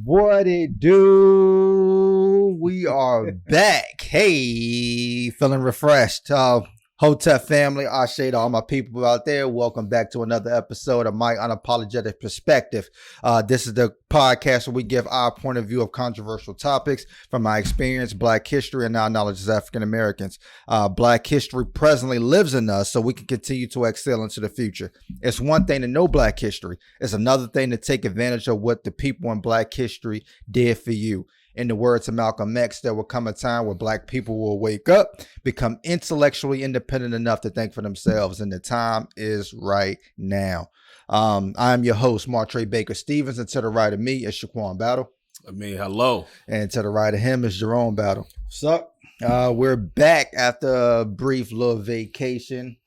What it do? We are back. Hey, feeling refreshed. Hotep family, Ashe to all my people out there. Welcome back to another episode of My Unapologetic Perspective. This is the podcast where we give our point of view of controversial topics from my experience, Black history, and our knowledge as African Americans. Black history presently lives in us so we can continue to excel into the future. It's one thing to know Black history. It's another thing to take advantage of what the people in Black history did for you. In the words of Malcolm X, there will come a time where Black people will wake up, become intellectually independent enough to think for themselves, and the time is right now. I'm your host, Martre Baker Stevens, and to the right of me is Shaquan Battle. Hello. And to the right of him is Jerome Battle. What's up? We're back after a brief little vacation.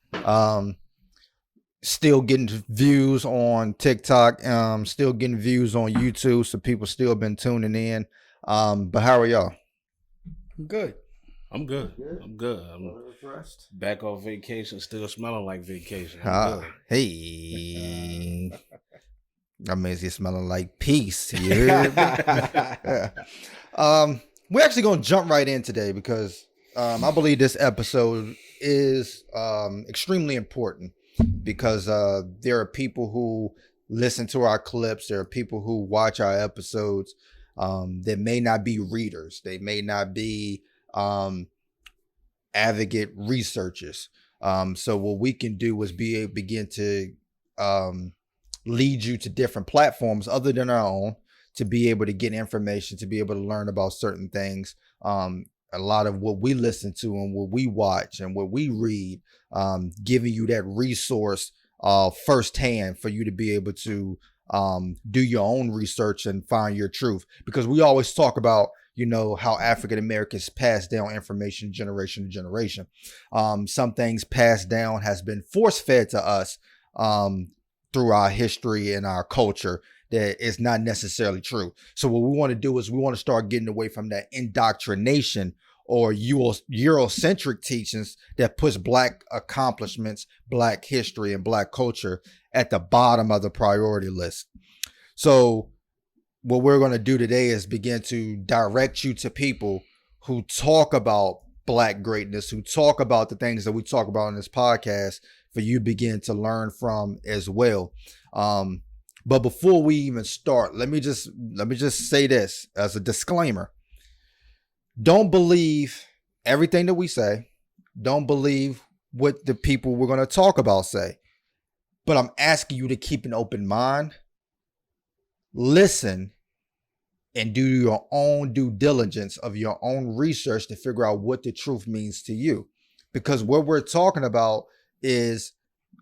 Still getting views on TikTok, still getting views on YouTube, so people still been tuning in. But how are y'all? I'm good. I'm good. I'm refreshed. back off vacation, still smelling like vacation. Hey. That means you're smelling like peace. You heard me? We're actually going to jump right in today because I believe this episode is extremely important because there are people who listen to our clips. There are people who watch our episodes that may not be readers. They may not be advocate researchers. So what we can do is begin to lead you to different platforms other than our own to be able to get information, to be able to learn about certain things. A lot of what we listen to and what we watch and what we read, giving you that resource firsthand for you to be able to do your own research and find your truth. Because we always talk about, how African Americans pass down information generation to generation. Some things passed down has been force fed to us through our history and our culture that is not necessarily true. So what we want to do is we want to start getting away from that indoctrination or Eurocentric teachings that puts Black accomplishments, Black history, and Black culture at the bottom of the priority list. So what we're going to do today is begin to direct you to people who talk about Black greatness, who talk about the things that we talk about in this podcast for you to begin to learn from as well. But before we even start, let me just say this as a disclaimer. Don't believe everything that we say. Don't believe what the people we're going to talk about say. But I'm asking you to keep an open mind. Listen and do your own due diligence of your own research to figure out what the truth means to you. Because what we're talking about is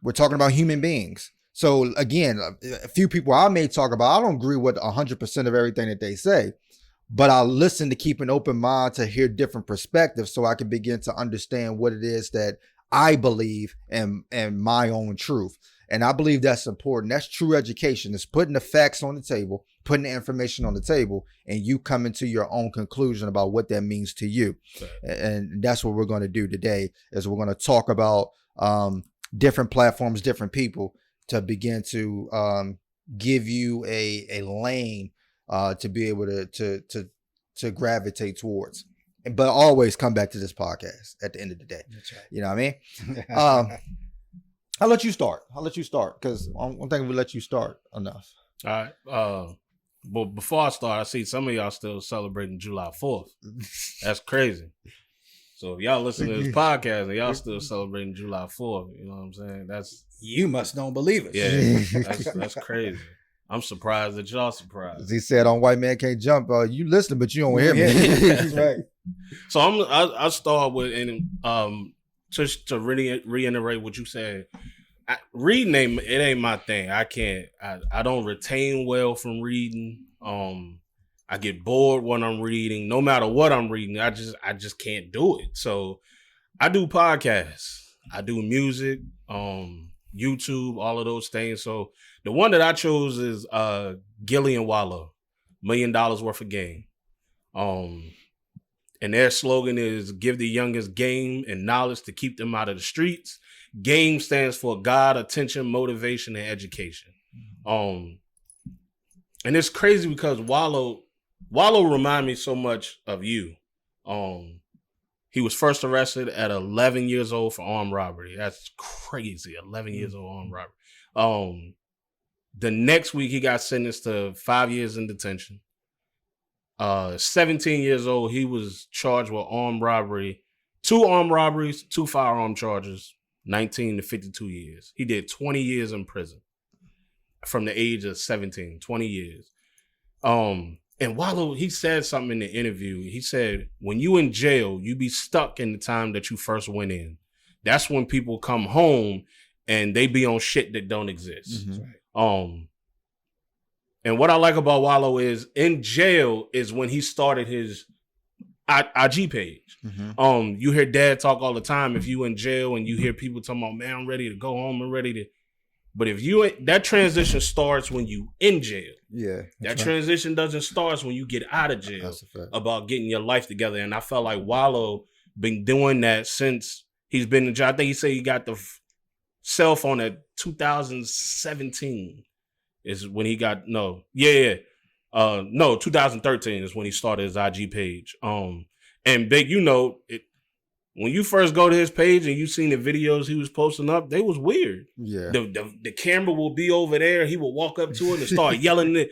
we're talking about human beings. So again, a few people I may talk about, I don't agree with 100% of everything that they say, but I listen to keep an open mind to hear different perspectives so I can begin to understand what it is that I believe and my own truth. And I believe that's important. That's true education. It's putting the facts on the table, putting the information on the table, and you coming to your own conclusion about what that means to you. And that's what we're going to do today is we're going to talk about different platforms, different people to begin to give you a lane to be able to gravitate towards. But always come back to this podcast at the end of the day. That's right. You know what I mean? I'll let you start because I don't think we let you start enough. All right. But before I start, I see some of y'all still celebrating July 4th. That's crazy. So if y'all listen to this podcast and y'all still celebrating July 4th, you know what I'm saying? You must don't believe it. Yeah, that's crazy. I'm surprised that y'all surprised. As he said on White Man Can't Jump, you listen, but you don't hear me. That's right. So I'll start with, and just to really reiterate what you said, reading ain't my thing. I don't retain well from reading. I get bored when I'm reading. No matter what I'm reading, I just can't do it. So I do podcasts. I do music, YouTube, all of those things. So the one that I chose is Gillie and Wallo, $1 million worth of game. And their slogan is give the youngest game and knowledge to keep them out of the streets. GAME stands for God, attention, motivation, and education. And it's crazy because Wallo remind me so much of you. He was first arrested at 11 years old for armed robbery. That's crazy. 11 years old armed robbery. The next week he got sentenced to 5 years in detention. 17 years old, he was charged with armed robbery, 2 armed robberies, 2 firearm charges, 19 to 52 years. He did 20 years in prison from the age of 17, 20 years. And Wallo, he said something in the interview. He said, when you in jail, you be stuck in the time that you first went in. That's when people come home and they be on shit that don't exist. Mm-hmm. And what I like about Wallo is in jail is when he started his IG page. Mm-hmm. You hear dad talk all the time. If you in jail and you hear people talking about, man, I'm ready to go home, I'm ready to. But if you, that transition starts when you in jail. Yeah. That transition doesn't start when you get out of jail about getting your life together. And I felt like Wallo been doing that since he's been in jail. I think he said he got the cell phone at 2017 is when he got, 2013 is when he started his IG page. And Big, when you first go to his page and you seen the videos he was posting up, they was weird. Yeah. The camera will be over there. He will walk up to it and start yelling it.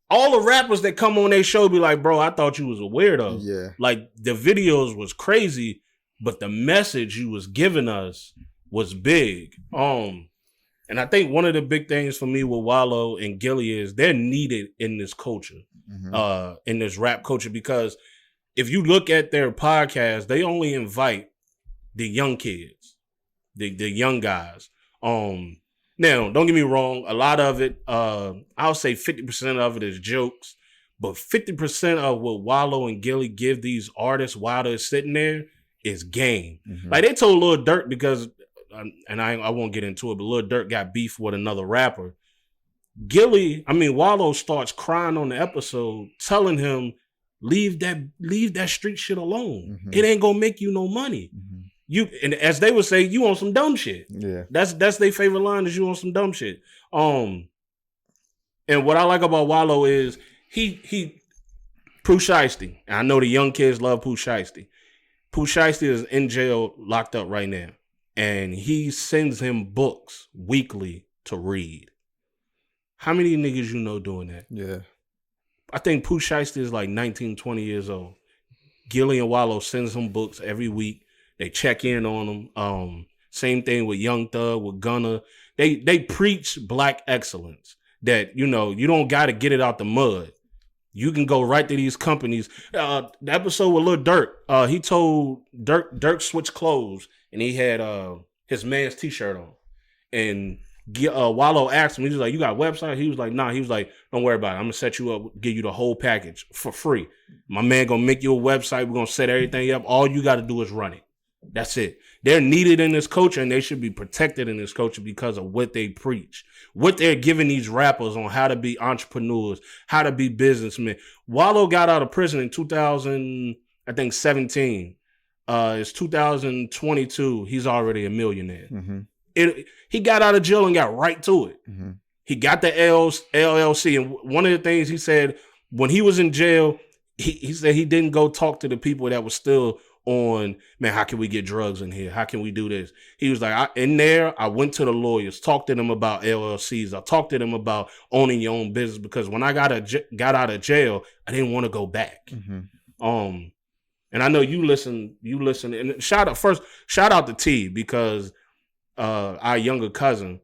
All the rappers that come on their show be like, bro, I thought you was a weirdo. Yeah. Like the videos was crazy, but the message you was giving us was big. And I think one of the big things for me with Wallo and Gillie is they're needed in this culture, in this rap culture, because if you look at their podcast, they only invite the young kids, the young guys. Now, don't get me wrong, a lot of it, I'll say 50% of it is jokes, but 50% of what Wallo and Gillie give these artists while they're sitting there is game. Like they told Lil Durk, because, and I won't get into it, but Lil Durk got beef with another rapper. Wallo starts crying on the episode, telling him, leave that street shit alone. It ain't gonna make you no money. You, and as they would say, you on some dumb shit. Yeah. That's their favorite line, is you on some dumb shit. And what I like about Wallo is he Pooh Shiesty. I know the young kids love Pooh Shiesty. Pooh Shiesty is in jail, locked up right now. And he sends him books weekly to read. How many niggas you know doing that? Yeah. I think Pooh Shiesty is like 19, 20 years old. Gillie and Wallo sends him books every week. They check in on them. Same thing with Young Thug, with Gunna. They preach black excellence. That, you don't got to get it out the mud. You can go right to these companies. The episode with Lil Durk, he told Durk switch clothes, and he had his man's t-shirt on. And Wallo asked him, he was like, you got a website? He was like, nah. He was like, don't worry about it. I'm going to set you up, give you the whole package for free. My man going to make you a website. We're going to set everything up. All you got to do is run it. That's it. They're needed in this culture, and they should be protected in this culture because of what they preach, what they're giving these rappers on how to be entrepreneurs, how to be businessmen. Wallo got out of prison in 2017. It's 2022. He's already a millionaire. He got out of jail and got right to it. He got the LLC. And one of the things he said when he was in jail, he said he didn't go talk to the people that were still on, man, how can we get drugs in here? How can we do this? He was like, I went to the lawyers, talked to them about LLCs. I talked to them about owning your own business, because when I got out of jail, I didn't want to go back. And I know you listen, and shout out to T, because our younger cousin,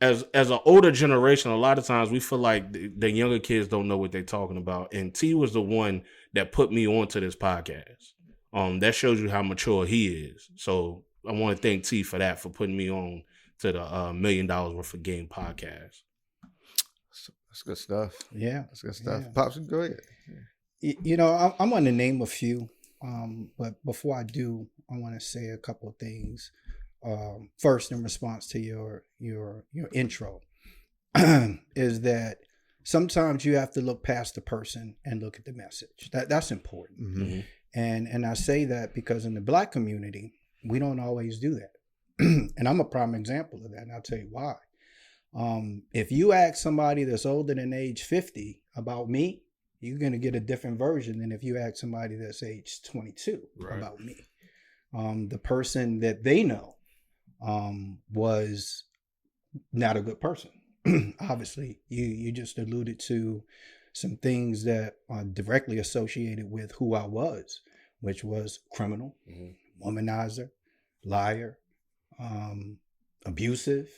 as an older generation, a lot of times we feel like the younger kids don't know what they're talking about. And T was the one that put me onto this podcast. That shows you how mature he is. So I want to thank T for that, for putting me on to the $1 million worth of game podcast. That's good stuff. Yeah. That's good stuff. Yeah. Pops, go ahead. I'm going to name a few. But before I do, I want to say a couple of things. First, in response to your intro, is that sometimes you have to look past the person and look at the message. That's important. And I say that because in the Black community, we don't always do that. And I'm a prime example of that, and I'll tell you why. If you ask somebody that's older than age 50 about me, you're going to get a different version than if you ask somebody that's age 22 about me. The person that they know was not a good person. Obviously, you just alluded to some things that are directly associated with who I was, which was criminal, womanizer, liar, abusive,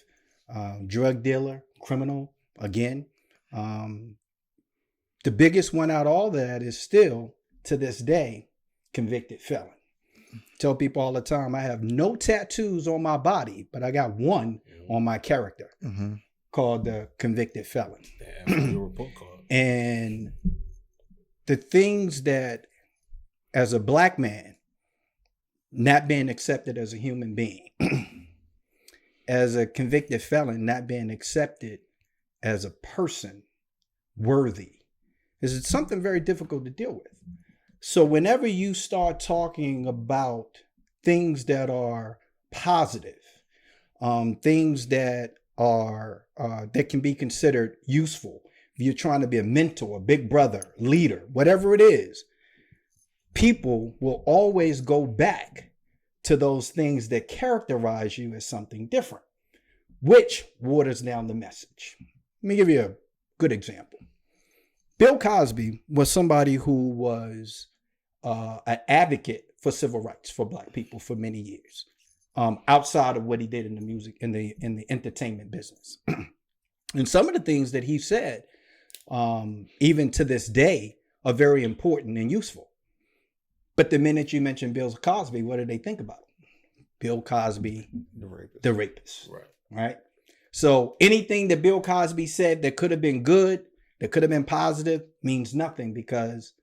drug dealer, criminal, again. The biggest one out of all that is still, to this day, convicted felon. Tell people all the time, I have no tattoos on my body, but I got one on my character called the convicted felon. Your report card. And the things that, as a black man, not being accepted as a human being, as a convicted felon, not being accepted as a person worthy, is something very difficult to deal with. So whenever you start talking about things that are positive, things that are that can be considered useful, if you're trying to be a mentor, a big brother, leader, whatever it is, people will always go back to those things that characterize you as something different, which waters down the message. Let me give you a good example. Bill Cosby was somebody who was an advocate for civil rights for black people for many years, outside of what he did in the music, in the entertainment business. And some of the things that he said, even to this day, are very important and useful. But the minute you mention Bill Cosby, what do they think about? Bill Cosby, the rapist. Right? So anything that Bill Cosby said that could have been good, that could have been positive, means nothing because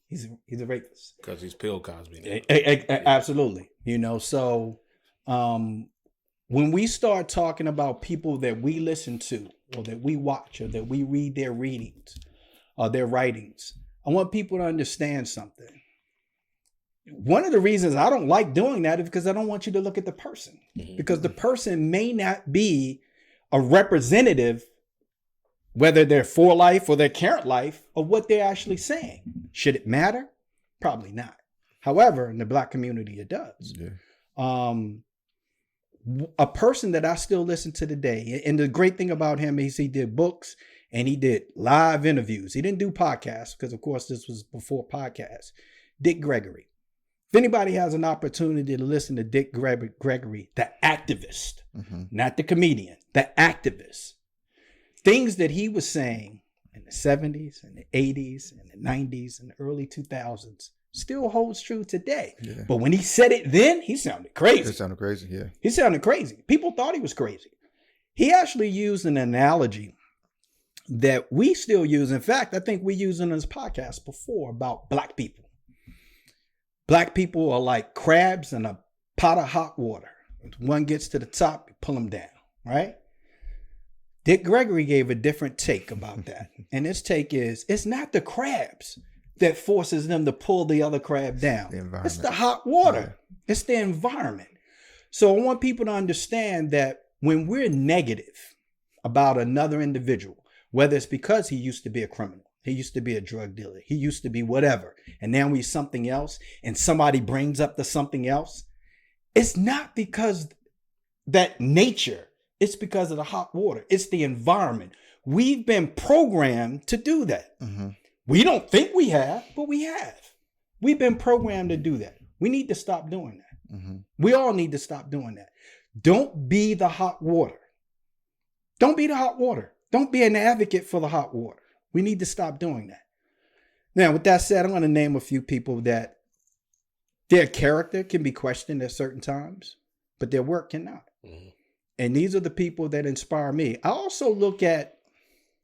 he's a rapist. Because he's Bill Cosby. Absolutely. You know, so when we start talking about people that we listen to or that we watch or that we read their readings or their writings, I want people to understand something. One of the reasons I don't like doing that is because I don't want you to look at the person, because the person may not be a representative, whether they're for life or their current life, of what they're actually saying. Should it matter? Probably not. However, in the black community, it does. A person that I still listen to today, and the great thing about him is he did books and he did live interviews. He didn't do podcasts because, of course, this was before podcasts. Dick Gregory. If anybody has an opportunity to listen to Dick Gregory, the activist, not the comedian, the activist, things that he was saying in the 70s and the 80s and the 90s and the early 2000s still holds true today. Yeah. But when he said it then, he sounded crazy. It sounded crazy, yeah. He sounded crazy. People thought he was crazy. He actually used an analogy that we still use. In fact, I think we used in this podcast before about black people. Black people are like crabs in a pot of hot water. One gets to the top, you pull them down, right? Dick Gregory gave a different take about that. And his take is, it's not the crabs that forces them to pull the other crab down. It's the hot water. Yeah. It's the environment. So I want people to understand that when we're negative about another individual, whether it's because he used to be a criminal, he used to be a drug dealer, he used to be whatever, and now he's something else, and somebody brings up the something else, it's not because that nature, it's because of the hot water. It's the environment. We've been programmed to do that. We don't think we have, but we have. We've been programmed to do that. We need to stop doing that. We all need to stop doing that. Don't be the hot water. Don't be the hot water. Don't be an advocate for the hot water. We need to stop doing that. Now, with that said, I'm going to name a few people that their character can be questioned at certain times, but their work cannot. And these are the people that inspire me. I also look at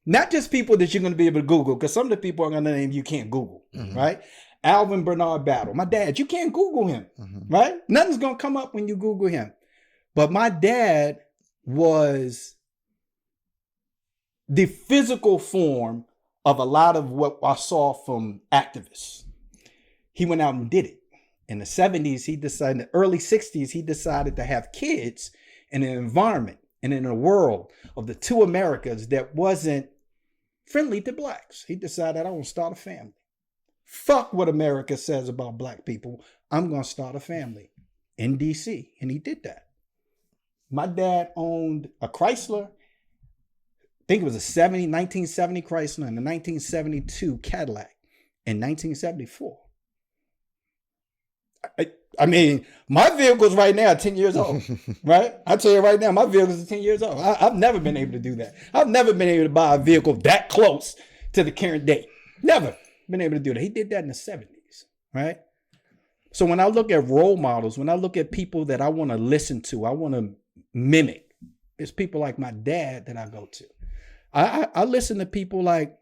not just people that you're going to be able to Google, because some of the people I'm going to name you can't Google, right? Alvin Bernard Battle. My dad, you can't Google him, right? Nothing's going to come up when you Google him. But my dad was the physical form of a lot of what I saw from activists. He went out and did it. In the 70s, he decided, in the early 60s, he decided to have kids in an environment And in a world of the two Americas that wasn't friendly to blacks, he decided, I want to start a family. Fuck what America says about black people. I'm going to start a family in DC. And he did that. My dad owned a Chrysler. I think it was a 1970 Chrysler and a 1972 Cadillac in 1974. I mean, my vehicle's right now 10 years old, right? I tell you right now, my vehicle's 10 years old. I've never been able to do that. I've never been able to buy a vehicle that close to the current date. Never been able to do that. He did that in the 70s, right? So when I look at role models, when I look at people that I want to listen to, I want to mimic, it's people like my dad that I go to. I listen to people like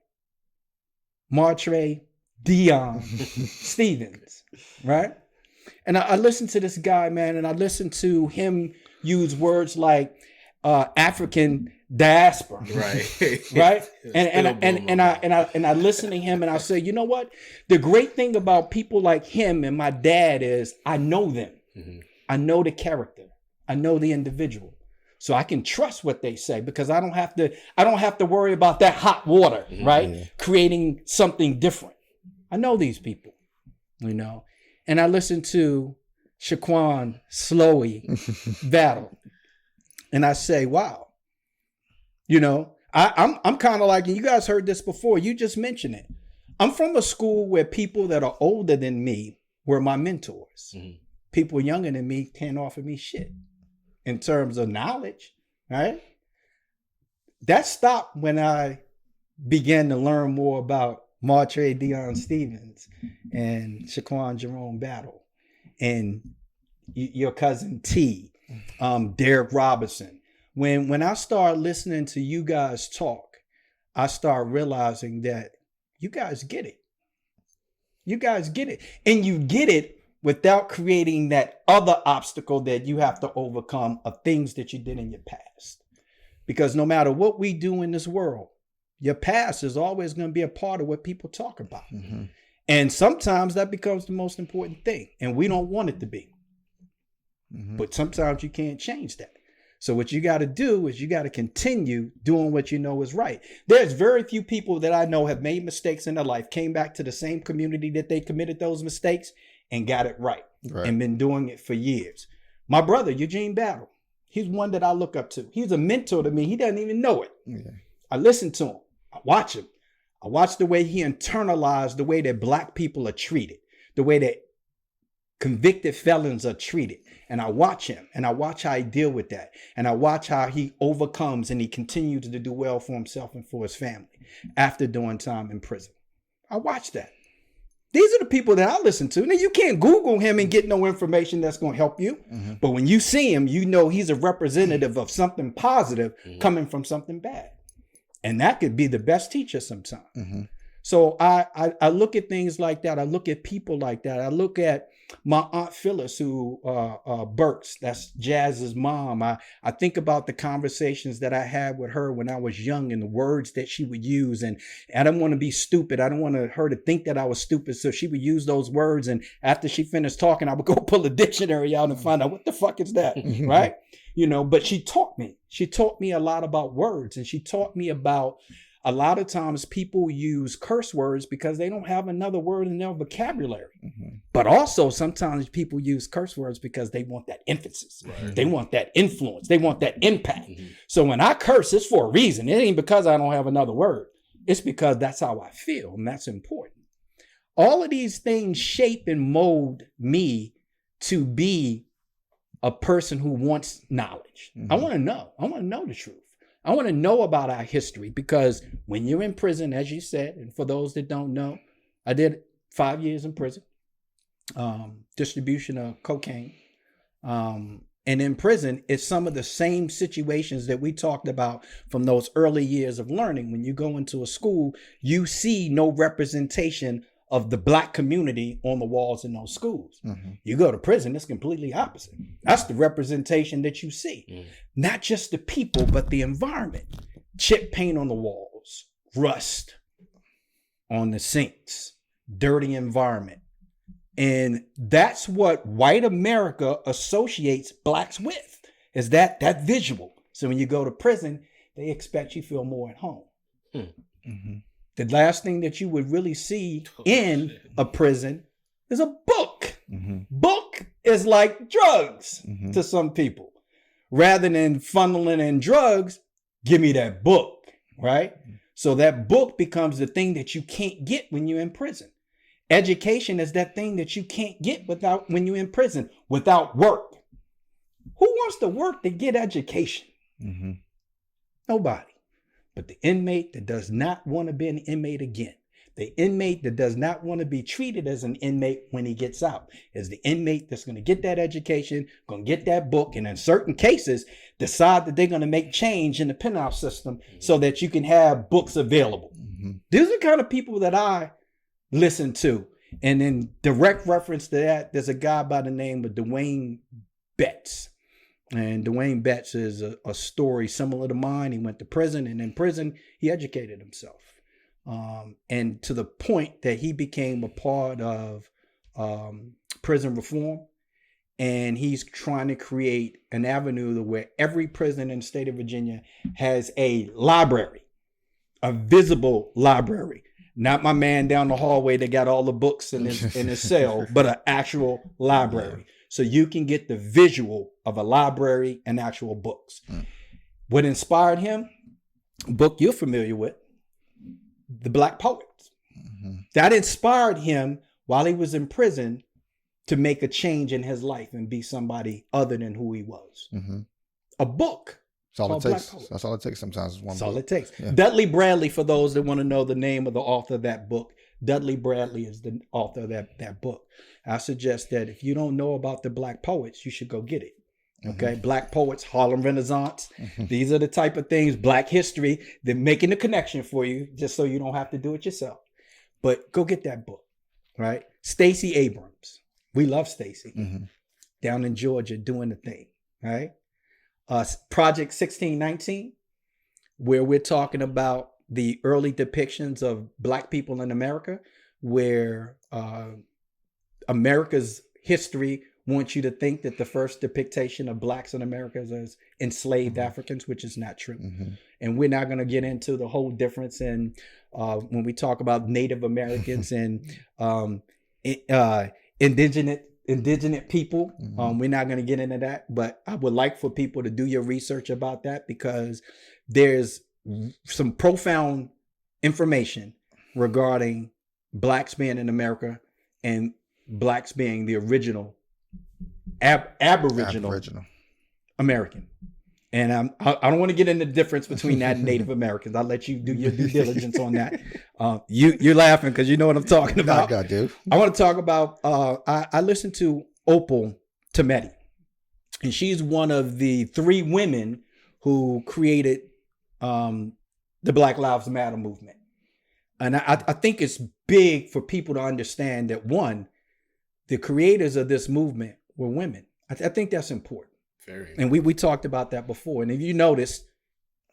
Martre Dion Stevens, right? And I listened to this guy, man, and I listened to him use words like African diaspora, Right, right? And I listen to him, and I say, you know what? The great thing about people like him and my dad is I know them. Mm-hmm. I know the character. I know the individual, so I can trust what they say because I don't have to worry about that hot water, right? Mm-hmm. Creating something different. I know these people, you know. And I listened to Shaquan Slowy battle. And I say, wow. You know, I'm kind of like, and you guys heard this before, you just mentioned it. I'm from a school where people that are older than me were my mentors. Mm-hmm. People younger than me can't offer me shit in terms of knowledge, right? That stopped when I began to learn more about Martre Dion Stevens and Shaquan Jerome Battle and your cousin T, Derek Robinson. When I start listening to you guys talk, I start realizing that you guys get it. You guys get it. And you get it without creating that other obstacle that you have to overcome of things that you did in your past. Because no matter what we do in this world, your past is always going to be a part of what people talk about. Mm-hmm. And sometimes that becomes the most important thing. And we don't want it to be. Mm-hmm. But sometimes you can't change that. So what you got to do is you got to continue doing what you know is right. There's very few people that I know have made mistakes in their life, came back to the same community that they committed those mistakes and got it right. And been doing it for years. My brother, Eugene Battle, he's one that I look up to. He's a mentor to me. He doesn't even know it. Yeah. I listen to him. I watch him. I watch the way he internalized the way that black people are treated, the way that convicted felons are treated. And I watch him and I watch how he deal with that. And I watch how he overcomes and he continues to do well for himself and for his family after doing time in prison. I watch that. These are the people that I listen to. Now, you can't Google him and get no information that's going to help you. Mm-hmm. But when you see him, you know he's a representative of something positive coming from something bad. And that could be the best teacher sometimes. Mm-hmm. So I look at things like that. I look at people like that. I look at my Aunt Phyllis, who Burks, that's Jazz's mom. I think about the conversations that I had with her when I was young and the words that she would use. And I don't want to be stupid. I don't want her to think that I was stupid. So she would use those words. And after she finished talking, I would go pull a dictionary out and find out what the fuck is that, right? You know, but she taught me. She taught me a lot about words. And she taught me about a lot of times people use curse words because they don't have another word in their vocabulary. Mm-hmm. But also sometimes people use curse words because they want that emphasis. Right. They want that influence. They want that impact. Mm-hmm. So when I curse, it's for a reason. It ain't because I don't have another word. It's because that's how I feel, and that's important. All of these things shape and mold me to be a person who wants knowledge. Mm-hmm. I want to know. I want to know the truth. I want to know about our history because when you're in prison, as you said, and for those that don't know, I did 5 years in prison, distribution of cocaine. And in prison, it's some of the same situations that we talked about from those early years of learning. When you go into a school, you see no representation of the black community on the walls in those schools. Mm-hmm. You go to prison, it's completely opposite. That's the representation that you see. Mm. Not just the people, but the environment. Chip paint on the walls, rust on the sinks, dirty environment. And that's what white America associates blacks with, is that visual. So when you go to prison, they expect you to feel more at home. Mm-hmm. The last thing that you would really see in a prison is a book. Mm-hmm. Book is like drugs Mm-hmm. to some people. Rather than funneling in drugs, give me that book, right? So that book becomes the thing that you can't get when you're in prison. Education is that thing that you can't get without when you're in prison, without work. Who wants to work to get education? Mm-hmm. Nobody. But the inmate that does not want to be an inmate again, the inmate that does not want to be treated as an inmate when he gets out, is the inmate that's going to get that education, going to get that book, and in certain cases, decide that they're going to make change in the penal system so that you can have books available. Mm-hmm. These are the kind of people that I listen to. And in direct reference to that, there's a guy by the name of Dwayne Betts. And Dwayne Betts is a story similar to mine. He went to prison, and in prison, he educated himself. And to the point that he became a part of prison reform. And he's trying to create an avenue where every prison in the state of Virginia has a library, a visible library. Not my man down the hallway that got all the books in his cell, but an actual library. So you can get the visual of a library and actual books. What inspired him? A book you're familiar with, The Black Poets. Mm-hmm. That inspired him while he was in prison to make a change in his life and be somebody other than who he was. Mm-hmm. A book. That's all it called takes. Black Poets. That's all it takes sometimes. Is one That's all book. it takes. Yeah. Dudley Bradley, for those that want to know the name of the author of that book, Dudley Bradley is the author of that book. I suggest that if you don't know about the Black Poets, you should go get it. Okay. Mm-hmm. Black Poets, Harlem Renaissance. Mm-hmm. These are the type of things, Black history, they're making the connection for you just so you don't have to do it yourself. But go get that book, right? Stacey Abrams. We love Stacey. Mm-hmm. Down in Georgia doing the thing, right? Project 1619, where we're talking about the early depictions of Black people in America, where America's history wants you to think that the first depiction of Blacks in America is as enslaved Africans, which is not true. Mm-hmm. And we're not going to get into the whole difference in when we talk about Native Americans and indigenous people. Mm-hmm. We're not going to get into that, but I would like for people to do your research about that, because there's some profound information regarding Blacks being in America and Blacks being the original Aboriginal American. And I don't want to get into the difference between that and Native Americans. I'll let you do your due diligence on that. You're laughing because you know what I'm talking about. I do. I want to talk about, I listened to Opal Tometi, and she's one of the 3 women who created the Black Lives Matter movement. And I think it's big for people to understand that, one, the creators of this movement were women. I think that's important. Very. And we talked about that before. And if you notice,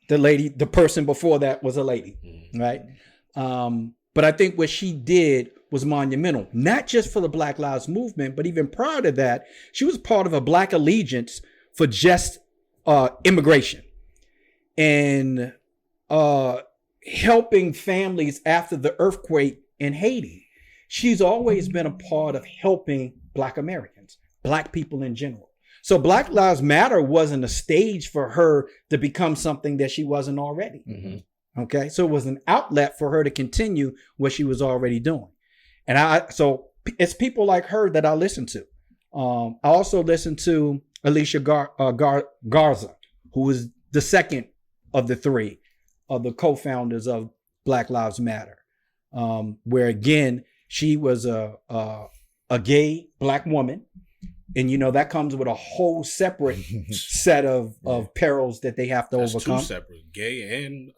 the person before that was a lady, right? But I think what she did was monumental, not just for the Black Lives Movement, but even prior to that, she was part of a Black Allegiance for just immigration and helping families after the earthquake in Haiti. She's always been a part of helping Black Americans, Black people in general. So Black Lives Matter wasn't a stage for her to become something that she wasn't already. Mm-hmm. Okay. So it was an outlet for her to continue what she was already doing. And so it's people like her that I listen to. I also listen to Alicia Garza, who is the second of the 3 of the co-founders of Black Lives Matter. Where again, she was a gay Black woman. And, you know, that comes with a whole separate set of perils that they have to overcome. 2 separate, gay and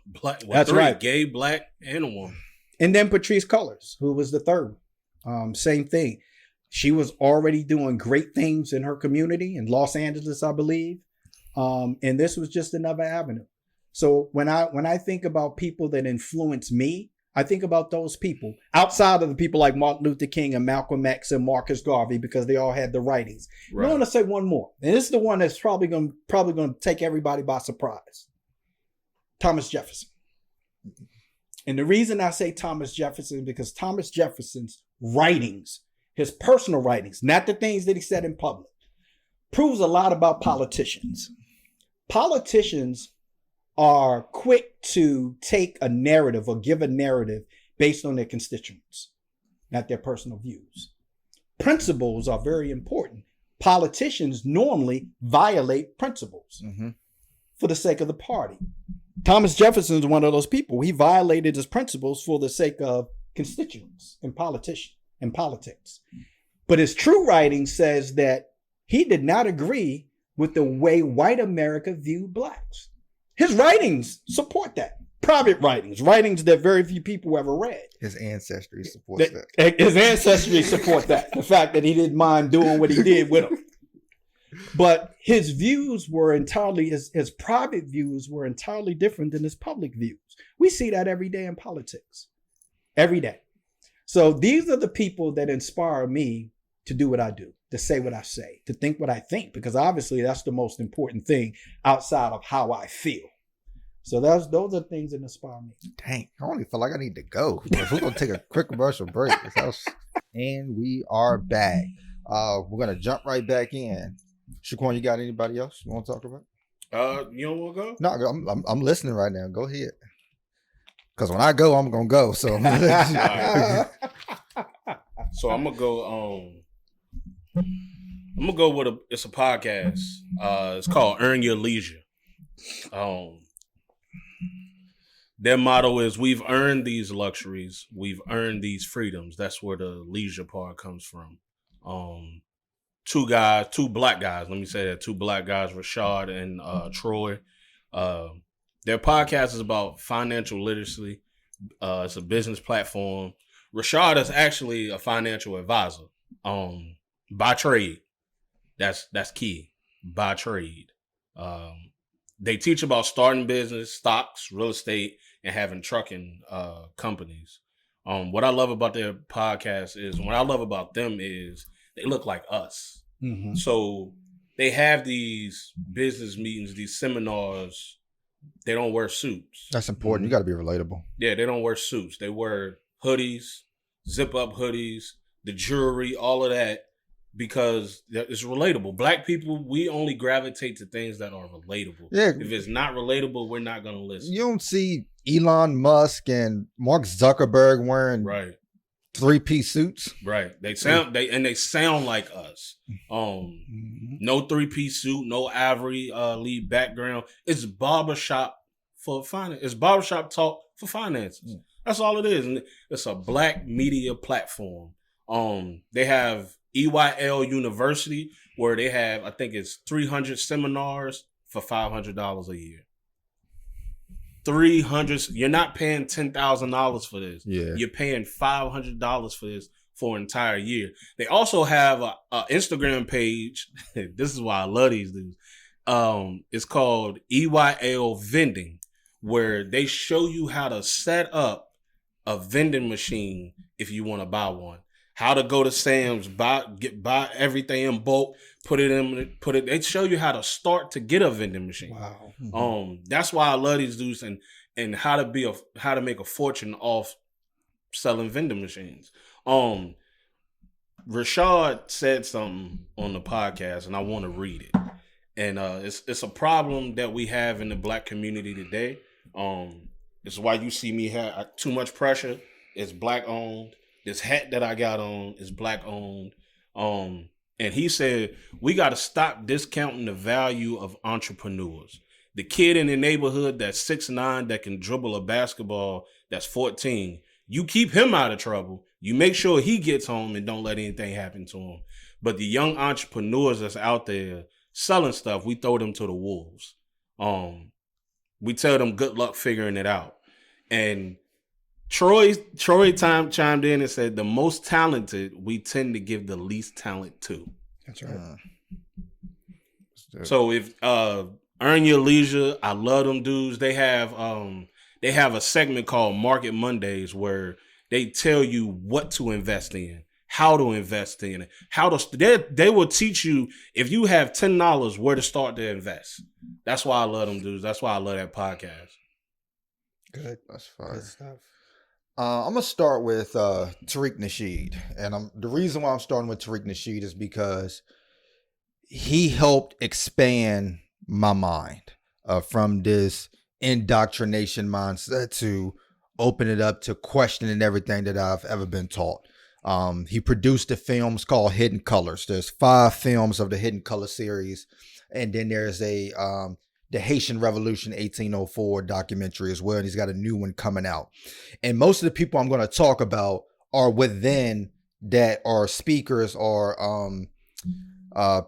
Black. Well, That's 3, right. Gay, Black, and a woman. And then Patrice Cullors, who was the 3rd. Same thing. She was already doing great things in her community in Los Angeles, I believe. And this was just another avenue. So when I think about people that influence me, I think about those people outside of the people like Martin Luther King and Malcolm X and Marcus Garvey, because they all had the writings. Right. I want to say one more, and this is the one that's probably going to take everybody by surprise. Thomas Jefferson. And the reason I say Thomas Jefferson is because Thomas Jefferson's writings, his personal writings, not the things that he said in public, proves a lot about politicians. Politicians are quick to take a narrative or give a narrative based on their constituents, not their personal views. Principles are very important. Politicians normally violate principles for the sake of the party. Thomas Jefferson is one of those people. He violated his principles for the sake of constituents and politics. But his true writing says that he did not agree with the way white America viewed blacks. His writings support that. Private writings that very few people ever read. His ancestry supports that. His ancestry support that. The fact that he didn't mind doing what he did with them. But his views were entirely, his private views were entirely different than his public views. We see that every day in politics. Every day. So these are the people that inspire me to do what I do, to say what I say, to think what I think, because obviously that's the most important thing outside of how I feel. So those are things that inspire me. Dang, I only feel like I need to go. We're going to take a quick commercial break. And we are back. We're going to jump right back in. Shaquan, you got anybody else you want to talk about? You don't want to go? No, I'm listening right now. Go ahead. Because when I go, I'm going to go. So I'm going to let you. So I'm going to go... I'm gonna go with it's a podcast. It's called Earn Your Leisure. Their motto is, we've earned these luxuries, we've earned these freedoms. That's where the leisure part comes from. Two black guys, let me say that, two black guys, Rashad and Troy. Their podcast is about financial literacy. It's a business platform. Rashad is actually a financial advisor. By trade. That's key. By trade. They teach about starting business, stocks, real estate, and having trucking companies. What I love about their podcast is, what I love about them is they look like us. Mm-hmm. So they have these business meetings, these seminars. They don't wear suits. That's important. Mm-hmm. You got to be relatable. Yeah, they don't wear suits. They wear hoodies, zip up hoodies, the jewelry, all of that. Because it's relatable. Black people, we only gravitate to things that are relatable. Yeah. If it's not relatable, we're not going to listen. You don't see Elon Musk and Mark Zuckerberg wearing three-piece suits. Right. They sound like us. No three-piece suit, no ivory lead background. It's barbershop for finance. It's barbershop talk for finances. That's all it is. And it's a black media platform. They have EYL University, where they have, I think it's 300 seminars for $500 a year. 300. You're not paying $10,000 for this. Yeah. You're paying $500 for this for an entire year. They also have a Instagram page. This is why I love these dudes. It's called EYL Vending, where they show you how to set up a vending machine if you want to buy one. How to go to Sam's, buy everything in bulk, they show you how to start to get a vending machine. Wow. Mm-hmm. That's why I love these dudes, and how to make a fortune off selling vending machines. Rashad said something on the podcast, and I want to read it. And it's a problem that we have in the black community today. It's why you see me have too much pressure. It's black owned. This hat that I got on is black owned. And he said, we got to stop discounting the value of entrepreneurs. The kid in the neighborhood that's 6'9", that can dribble a basketball, that's 14. You keep him out of trouble. You make sure he gets home and don't let anything happen to him. But the young entrepreneurs that's out there selling stuff, we throw them to the wolves. We tell them good luck figuring it out. And Troy chimed in and said, the most talented, we tend to give the least talent to. That's right. So if Earn Your Leisure, I love them dudes. They have they have a segment called Market Mondays where they tell you what to invest in, how to invest in it, they will teach you if you have $10 where to start to invest. That's why I love them dudes. That's why I love that podcast. Good. That's fire. Good stuff. I'm gonna start with Tariq Nasheed, and the reason why I'm starting with Tariq Nasheed is because he helped expand my mind from this indoctrination mindset to open it up to questioning everything that I've ever been taught. He produced the films called Hidden Colors. There's 5 films of the Hidden Color series, and then there's the Haitian Revolution 1804 documentary as well, and he's got a new one coming out. And most of the people I'm going to talk about are within that, are speakers or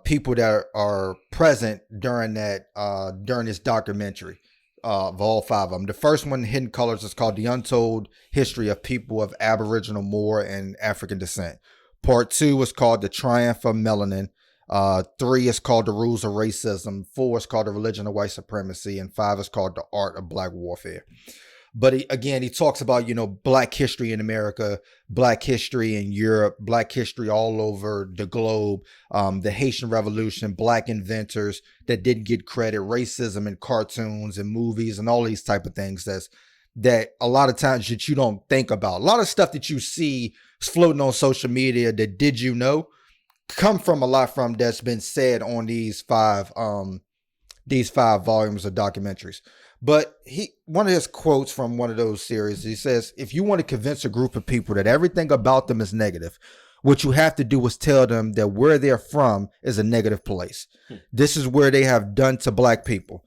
people that are present during this documentary. Of all 5 of them. The first one, Hidden Colors, is called The Untold History of People of Aboriginal, Moor, and African Descent. Part 2 is called The Triumph of Melanin. 3 is called The Rules of Racism. 4 is called The Religion of White Supremacy. And 5 is called The Art of Black Warfare. But he talks about, Black history in America, Black history in Europe, Black history all over the globe, the Haitian Revolution, Black inventors that didn't get credit, racism in cartoons and movies and all these type of things that a lot of times that you don't think about. A lot of stuff that you see floating on social media that did you know come from a lot from that's been said on these 5 volumes of documentaries. But one of his quotes from one of those series, he says, if you want to convince a group of people that everything about them is negative, what you have to do is tell them that where they're from is a negative place. This is where they have done to Black people.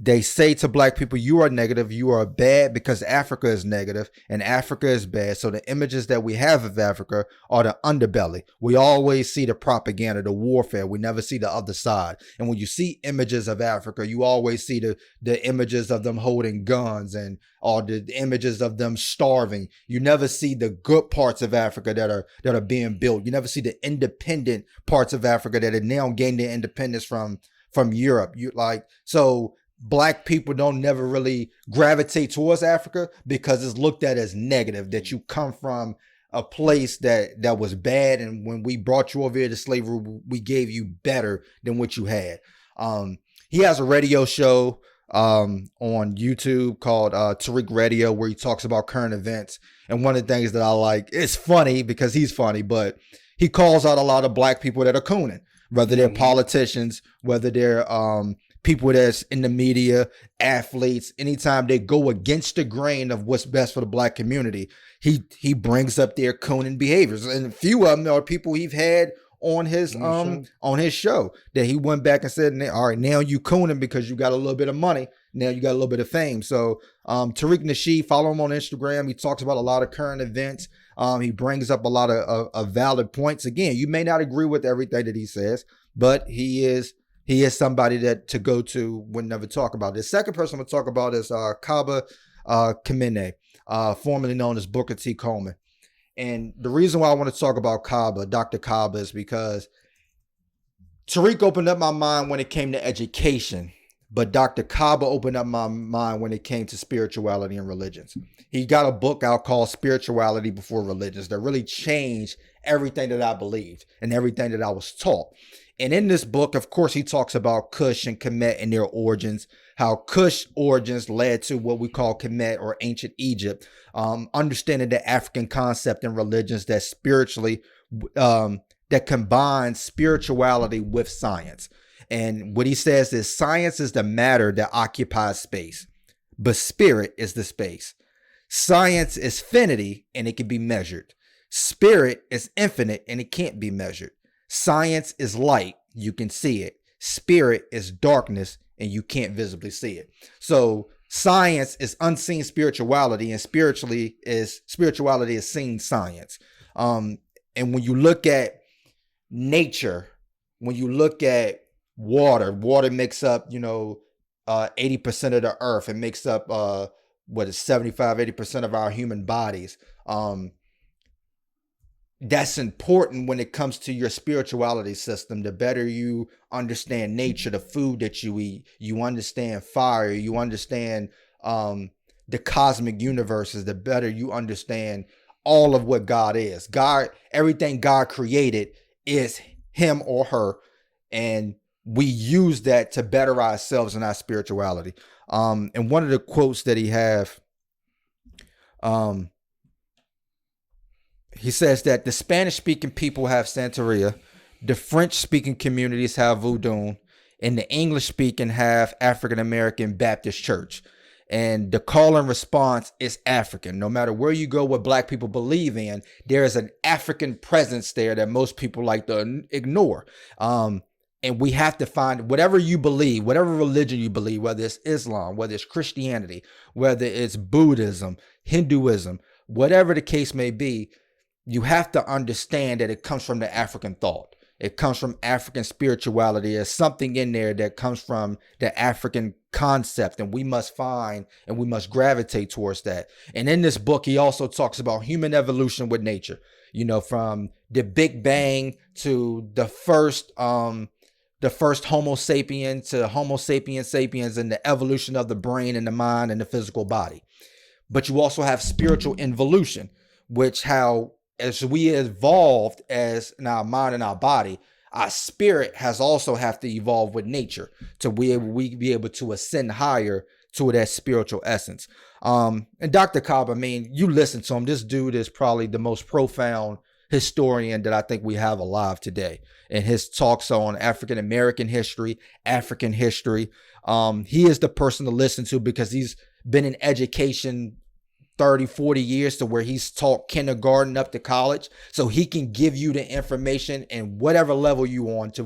They say to Black people, you are negative, you are bad because Africa is negative and Africa is bad. So the images that we have of Africa are the underbelly. We always see the propaganda, the warfare. We never see the other side. And when you see images of Africa, you always see the images of them holding guns or the images of them starving. You never see the good parts of Africa that are being built. You never see the independent parts of Africa that are now gaining their independence from Europe. So Black people don't never really gravitate towards Africa because it's looked at as negative, that you come from a place that was bad, and when we brought you over here to slavery, we gave you better than what you had. He has a radio show on YouTube called Tariq Radio, where he talks about current events. And one of the things that I like, it's funny because he's funny, but he calls out a lot of Black people that are cooning, whether they're politicians, whether they're people that's in the media, athletes. Anytime they go against the grain of what's best for the Black community, he brings up their cooning behaviors. And a few of them are people he's had on his show that he went back and said, all right, now you cooning because you got a little bit of money. Now you got a little bit of fame. So Tariq Nasheed, follow him on Instagram. He talks about a lot of current events. He brings up a lot of valid points. Again, you may not agree with everything that he says, but he is somebody that to go to whenever talk about. The second person we'll talk about is Kaba Kamene, formerly known as Booker T. Coleman. And the reason why I want to talk about Kaba, Dr. Kaba, is because Tariq opened up my mind when it came to education, but Dr. Kaba opened up my mind when it came to spirituality and religions. He got a book out called Spirituality Before Religions that really changed everything that I believed and everything that I was taught. And in this book, of course, he talks about Kush and Kemet and their origins, how Kush origins led to what we call Kemet or ancient Egypt, understanding the African concept and religions that spiritually, that combine spirituality with science. And what he says is science is the matter that occupies space, but spirit is the space. Science is finity and it can be measured. Spirit is infinite and it can't be measured. Science is light, you can see it. Spirit is darkness and you can't visibly see it. So science is unseen spirituality, and spirituality is seen science. And when you look at nature, when you look at water makes up, 80% of the earth. It makes up 75-80% of our human bodies. That's important when it comes to your spirituality system. The better you understand nature, the food that you eat, you understand fire, you understand the cosmic universes, the better you understand all of what God is. God, everything God created is him or her. And we use that to better ourselves in our spirituality. And one of the quotes that he have, he says that the Spanish speaking people have Santeria, the French speaking communities have Voodoo, and the English speaking have African American Baptist Church. And the call and response is African. No matter where you go, what Black people believe in, there is an African presence there that most people like to ignore. And we have to find whatever you believe, whatever religion you believe, whether it's Islam, whether it's Christianity, whether it's Buddhism, Hinduism, whatever the case may be, you have to understand that it comes from the African thought. It comes from African spirituality. There's something in there that comes from the African concept, and we must find and we must gravitate towards that. And in this book, he also talks about human evolution with nature, you know, from the Big Bang to the first Homo sapien to Homo sapiens sapiens, and the evolution of the brain and the mind and the physical body. But you also have spiritual involution, which how as we evolved as in our mind and our body, our spirit has also have to evolve with nature to we be able to ascend higher to that spiritual essence. And Dr. Kaba, I mean, you listen to him. This dude is probably the most profound historian that I think we have alive today. And his talks on African American history, African history. He is the person to listen to because he's been in education 30, 40 years to where he's taught kindergarten up to college. So he can give you the information and whatever level you on to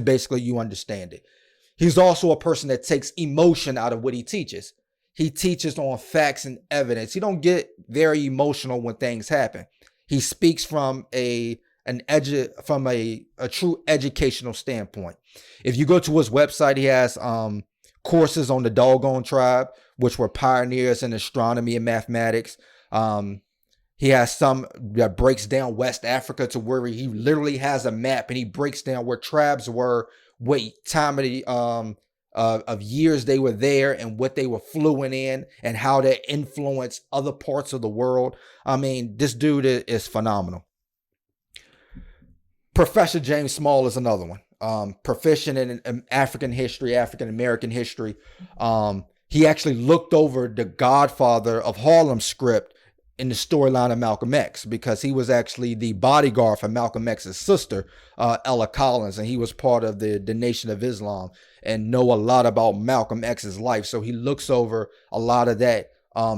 basically you understand it. He's also a person that takes emotion out of what he teaches. He teaches on facts and evidence. He don't get very emotional when things happen. He speaks from a true educational standpoint. If you go to his website, he has courses on the Dogon tribe, which were pioneers in astronomy and mathematics. He has some that breaks down West Africa to where he literally has a map and he breaks down where tribes were, what time of years they were there and what they were fluent in and how that influenced other parts of the world. I mean, this dude is phenomenal. Professor James Small is another one. Proficient in African history, African American history. He actually looked over the Godfather of Harlem script in the storyline of Malcolm X because he was actually the bodyguard for Malcolm X's sister, Ella Collins, and he was part of the Nation of Islam and know a lot about Malcolm X's life. So he looks over a lot of that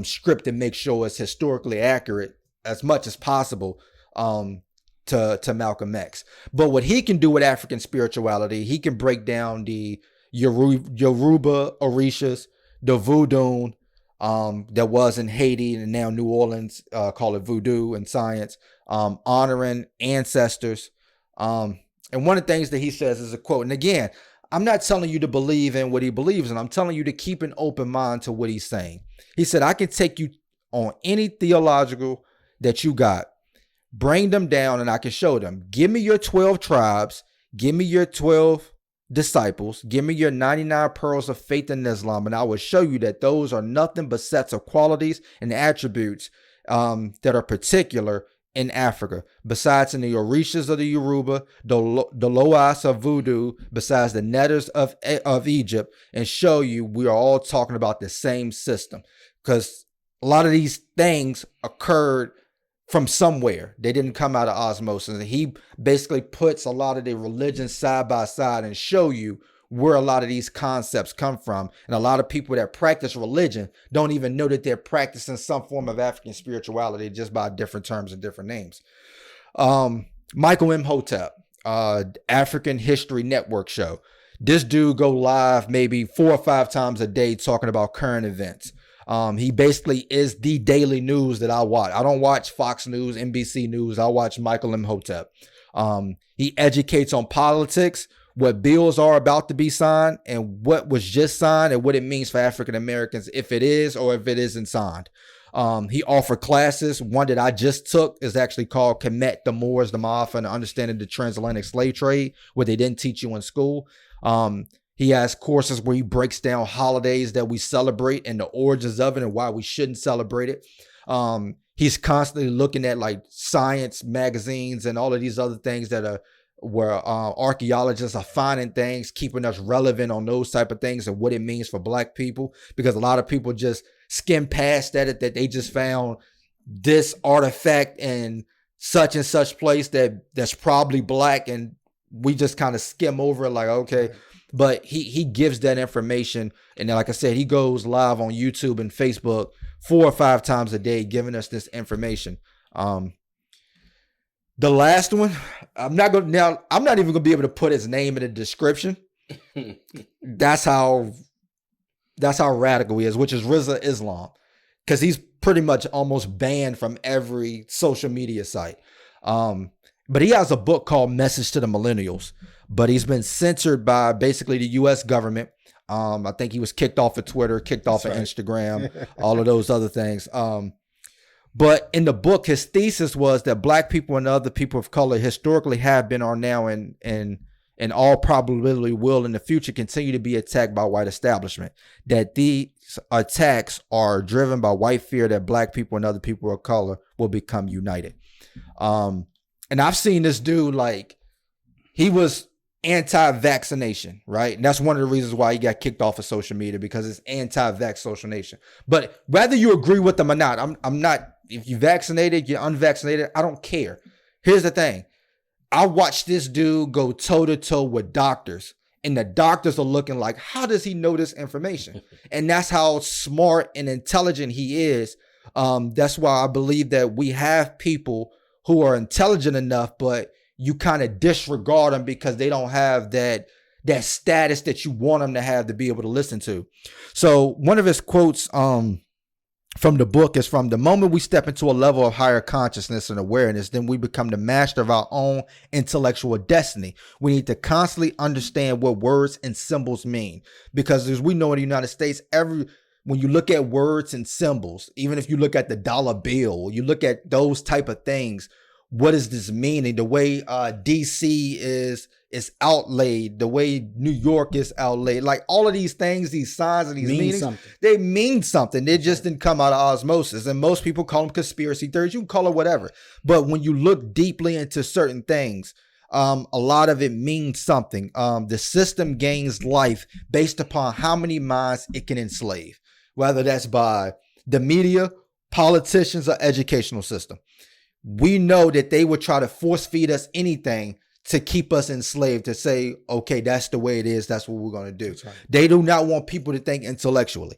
script and makes sure it's historically accurate as much as possible to Malcolm X. But what he can do with African spirituality, he can break down the Yoruba Orishas, the Voodoo that was in Haiti and now New Orleans, call it voodoo in science, honoring ancestors. And one of the things that he says is a quote, and again, I'm not telling you to believe in what he believes in. I'm telling you to keep an open mind to what he's saying. He said, I can take you on any theological that you got, bring them down, and I can show them. Give me your 12 tribes. Give me your 12 disciples. Give me your 99 pearls of faith in Islam, and I will show you that those are nothing but sets of qualities and attributes that are particular in Africa. Besides in the Orishas of the Yoruba, the Loas of Voodoo, besides the Netters of Egypt, and show you we are all talking about the same system. Because a lot of these things occurred from somewhere. They didn't come out of osmosis. And he basically puts a lot of the religions side by side and show you where a lot of these concepts come from. And a lot of people that practice religion don't even know that they're practicing some form of African spirituality just by different terms and different names. Michael Imhotep, African History Network show. This dude go live maybe 4 or 5 times a day talking about current events. He basically is the daily news that I watch. I don't watch Fox News, NBC News. I watch Michael Imhotep. He educates on politics, what bills are about to be signed, and what was just signed, and what it means for African Americans, if it is or if it isn't signed. He offered classes. One that I just took is actually called Kemet, the Moors, the Maafa, and Understanding the Transatlantic Slave Trade, what they didn't teach you in school. He has courses where he breaks down holidays that we celebrate and the origins of it and why we shouldn't celebrate it. He's constantly looking at like science magazines and all of these other things that are where archaeologists are finding things, keeping us relevant on those type of things and what it means for Black people, because a lot of people just skim past that they just found this artifact in such and such place that's probably Black, and we just kind of skim over it like, okay. But he gives that information, and then, like I said, he goes live on YouTube and Facebook 4 or 5 times a day giving us this information. The last one, I'm not even gonna be able to put his name in the description. That's how radical he is, which is Rizza Islam, because he's pretty much almost banned from every social media site. But he has a book called Message to the Millennials, but he's been censored by basically the U.S. government. I think he was kicked off of Twitter, kicked off of Instagram, all of those other things. But in the book, his thesis was that Black people and other people of color historically have been, are now, and in all probability will in the future continue to be attacked by white establishment. That these attacks are driven by white fear that Black people and other people of color will become united. And I've seen this dude, like, he was anti-vaccination, right? And that's one of the reasons why he got kicked off of social media, because it's anti-vax social nation. But whether you agree with them or not, I'm not, if you vaccinated, you're unvaccinated, I don't care. Here's the thing. I watched this dude go toe to toe with doctors, and the doctors are looking like, how does he know this information? And that's how smart and intelligent he is. That's why I believe that we have people who are intelligent enough, but you kind of disregard them because they don't have that status that you want them to have to be able to listen to. So one of his quotes from the book is, from the moment we step into a level of higher consciousness and awareness, then we become the master of our own intellectual destiny. We need to constantly understand what words and symbols mean, because as we know in the United States, when you look at words and symbols, even if you look at the dollar bill, you look at those type of things, what is this meaning? The way DC is outlaid, the way New York is outlaid, like all of these things, these signs and these meanings, they mean something. They just didn't come out of osmosis. And most people call them conspiracy theories. You can call it whatever. But when you look deeply into certain things, a lot of it means something. The system gains life based upon how many minds it can enslave, whether that's by the media, politicians, or educational system. We know that they would try to force feed us anything to keep us enslaved, to say, okay, that's the way it is. That's what we're going to do. Right. They do not want people to think intellectually.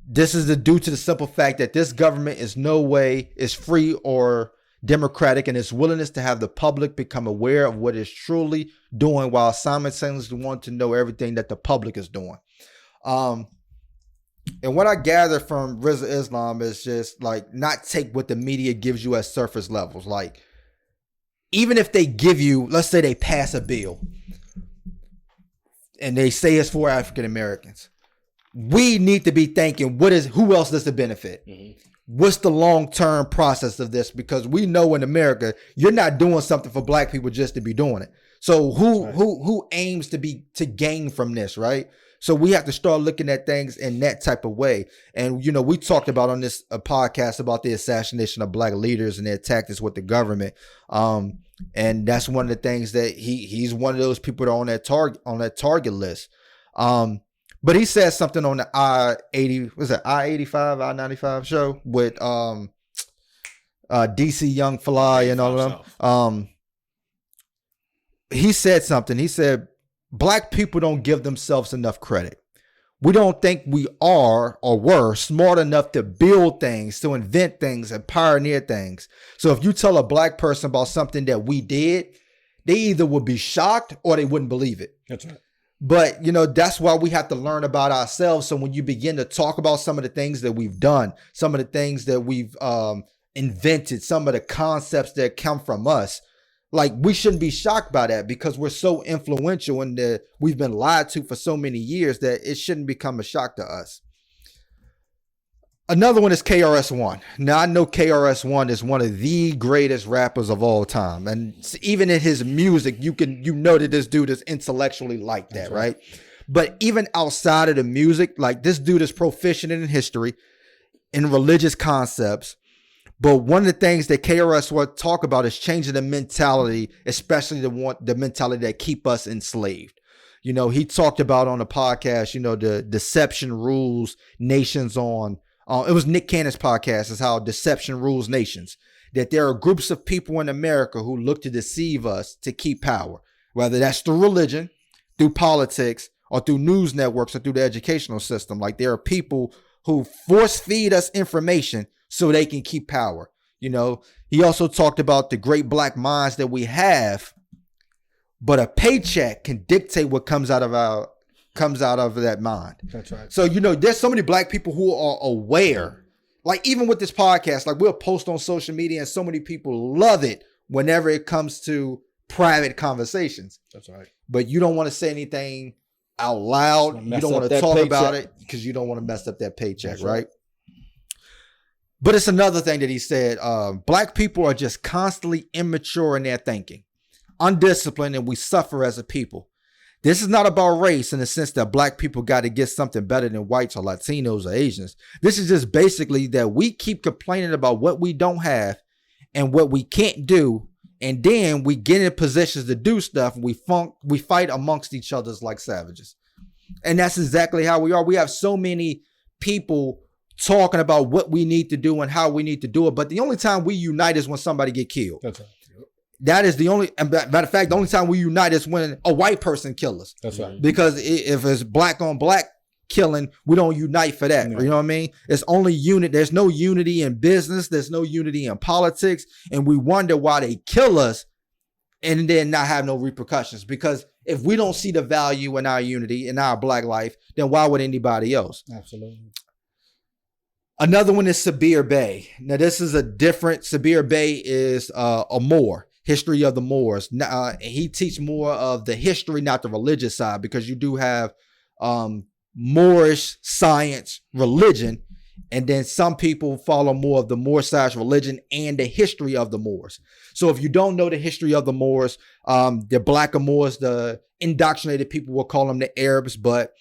This is due to the simple fact that this government is no way is free or democratic, and its willingness to have the public become aware of what it's truly doing, while simultaneously want to know everything that the public is doing. And what I gather from Rizza Islam is just like, not take what the media gives you at surface levels. Like, even if they give you, let's say they pass a bill and they say it's for African Americans, we need to be thinking, who else does it benefit? Mm-hmm. What's the long-term process of this? Because we know in America, you're not doing something for Black people just to be doing it. So who aims to gain from this, right? So we have to start looking at things in that type of way. And, you know, we talked about on this podcast about the assassination of Black leaders and their tactics with the government. And that's one of the things that he's one of those people that are on that target list. But he said something on the I-85, I-95 show with DC Young Fly and all of them. He said something. He said, Black people don't give themselves enough credit. We don't think we are or were smart enough to build things, to invent things and pioneer things. So if you tell a Black person about something that we did, they either would be shocked or they wouldn't believe it. That's right. But, you know, that's why we have to learn about ourselves. So when you begin to talk about some of the things that we've done, some of the things that we've invented, some of the concepts that come from us, like, we shouldn't be shocked by that, because we're so influential and we've been lied to for so many years that it shouldn't become a shock to us. Another one is KRS-One. Now I know KRS-One is one of the greatest rappers of all time, and even in his music, you know that this dude is intellectually like that, right? But even outside of the music, like this dude is proficient in history, in religious concepts. But one of the things that KRS-One talk about is changing the mentality, especially the mentality that keep us enslaved. You know, he talked about on the podcast, you know, the deception rules nations on. It was Nick Cannon's podcast, is how deception rules nations. That there are groups of people in America who look to deceive us to keep power, whether that's through religion, through politics, or through news networks, or through the educational system. Like there are people who force feed us information so they can keep power. You know, he also talked about the great black minds that we have, but a paycheck can dictate what comes out of that mind. That's right. So, you know, there's so many black people who are aware, like even with this podcast, like we'll post on social media and so many people love it whenever it comes to private conversations. That's right. But you don't want to say anything out loud. You don't want to talk about it because you don't want to mess up that paycheck, right? But it's another thing that he said, black people are just constantly immature in their thinking, undisciplined, and we suffer as a people. This is not about race in the sense that black people got to get something better than whites or Latinos or Asians. This is just basically that we keep complaining about what we don't have and what we can't do. And then we get in positions to do stuff and we fight amongst each other like savages. And that's exactly how we are. We have so many people talking about what we need to do and how we need to do it. But the only time we unite is when somebody get killed. That's right. That is the only, matter of fact, the only time we unite is when a white person kills us. That's right. Because if it's black on black killing, we don't unite for that. No. You know what I mean? It's only unit. There's no unity in business. There's no unity in politics. And we wonder why they kill us and then not have no repercussions. Because if we don't see the value in our unity, in our black life, then why would anybody else? Absolutely. Another one is Sabir Bey. Now, this is a different, Sabir Bey is a Moor. History of the Moors. He teaches more of the history, not the religious side, because you do have Moorish science, religion, and then some people follow more of the Moor side religion and the history of the Moors. So if you don't know the history of the Moors, the black Moors, the indoctrinated people will call them the Arabs, but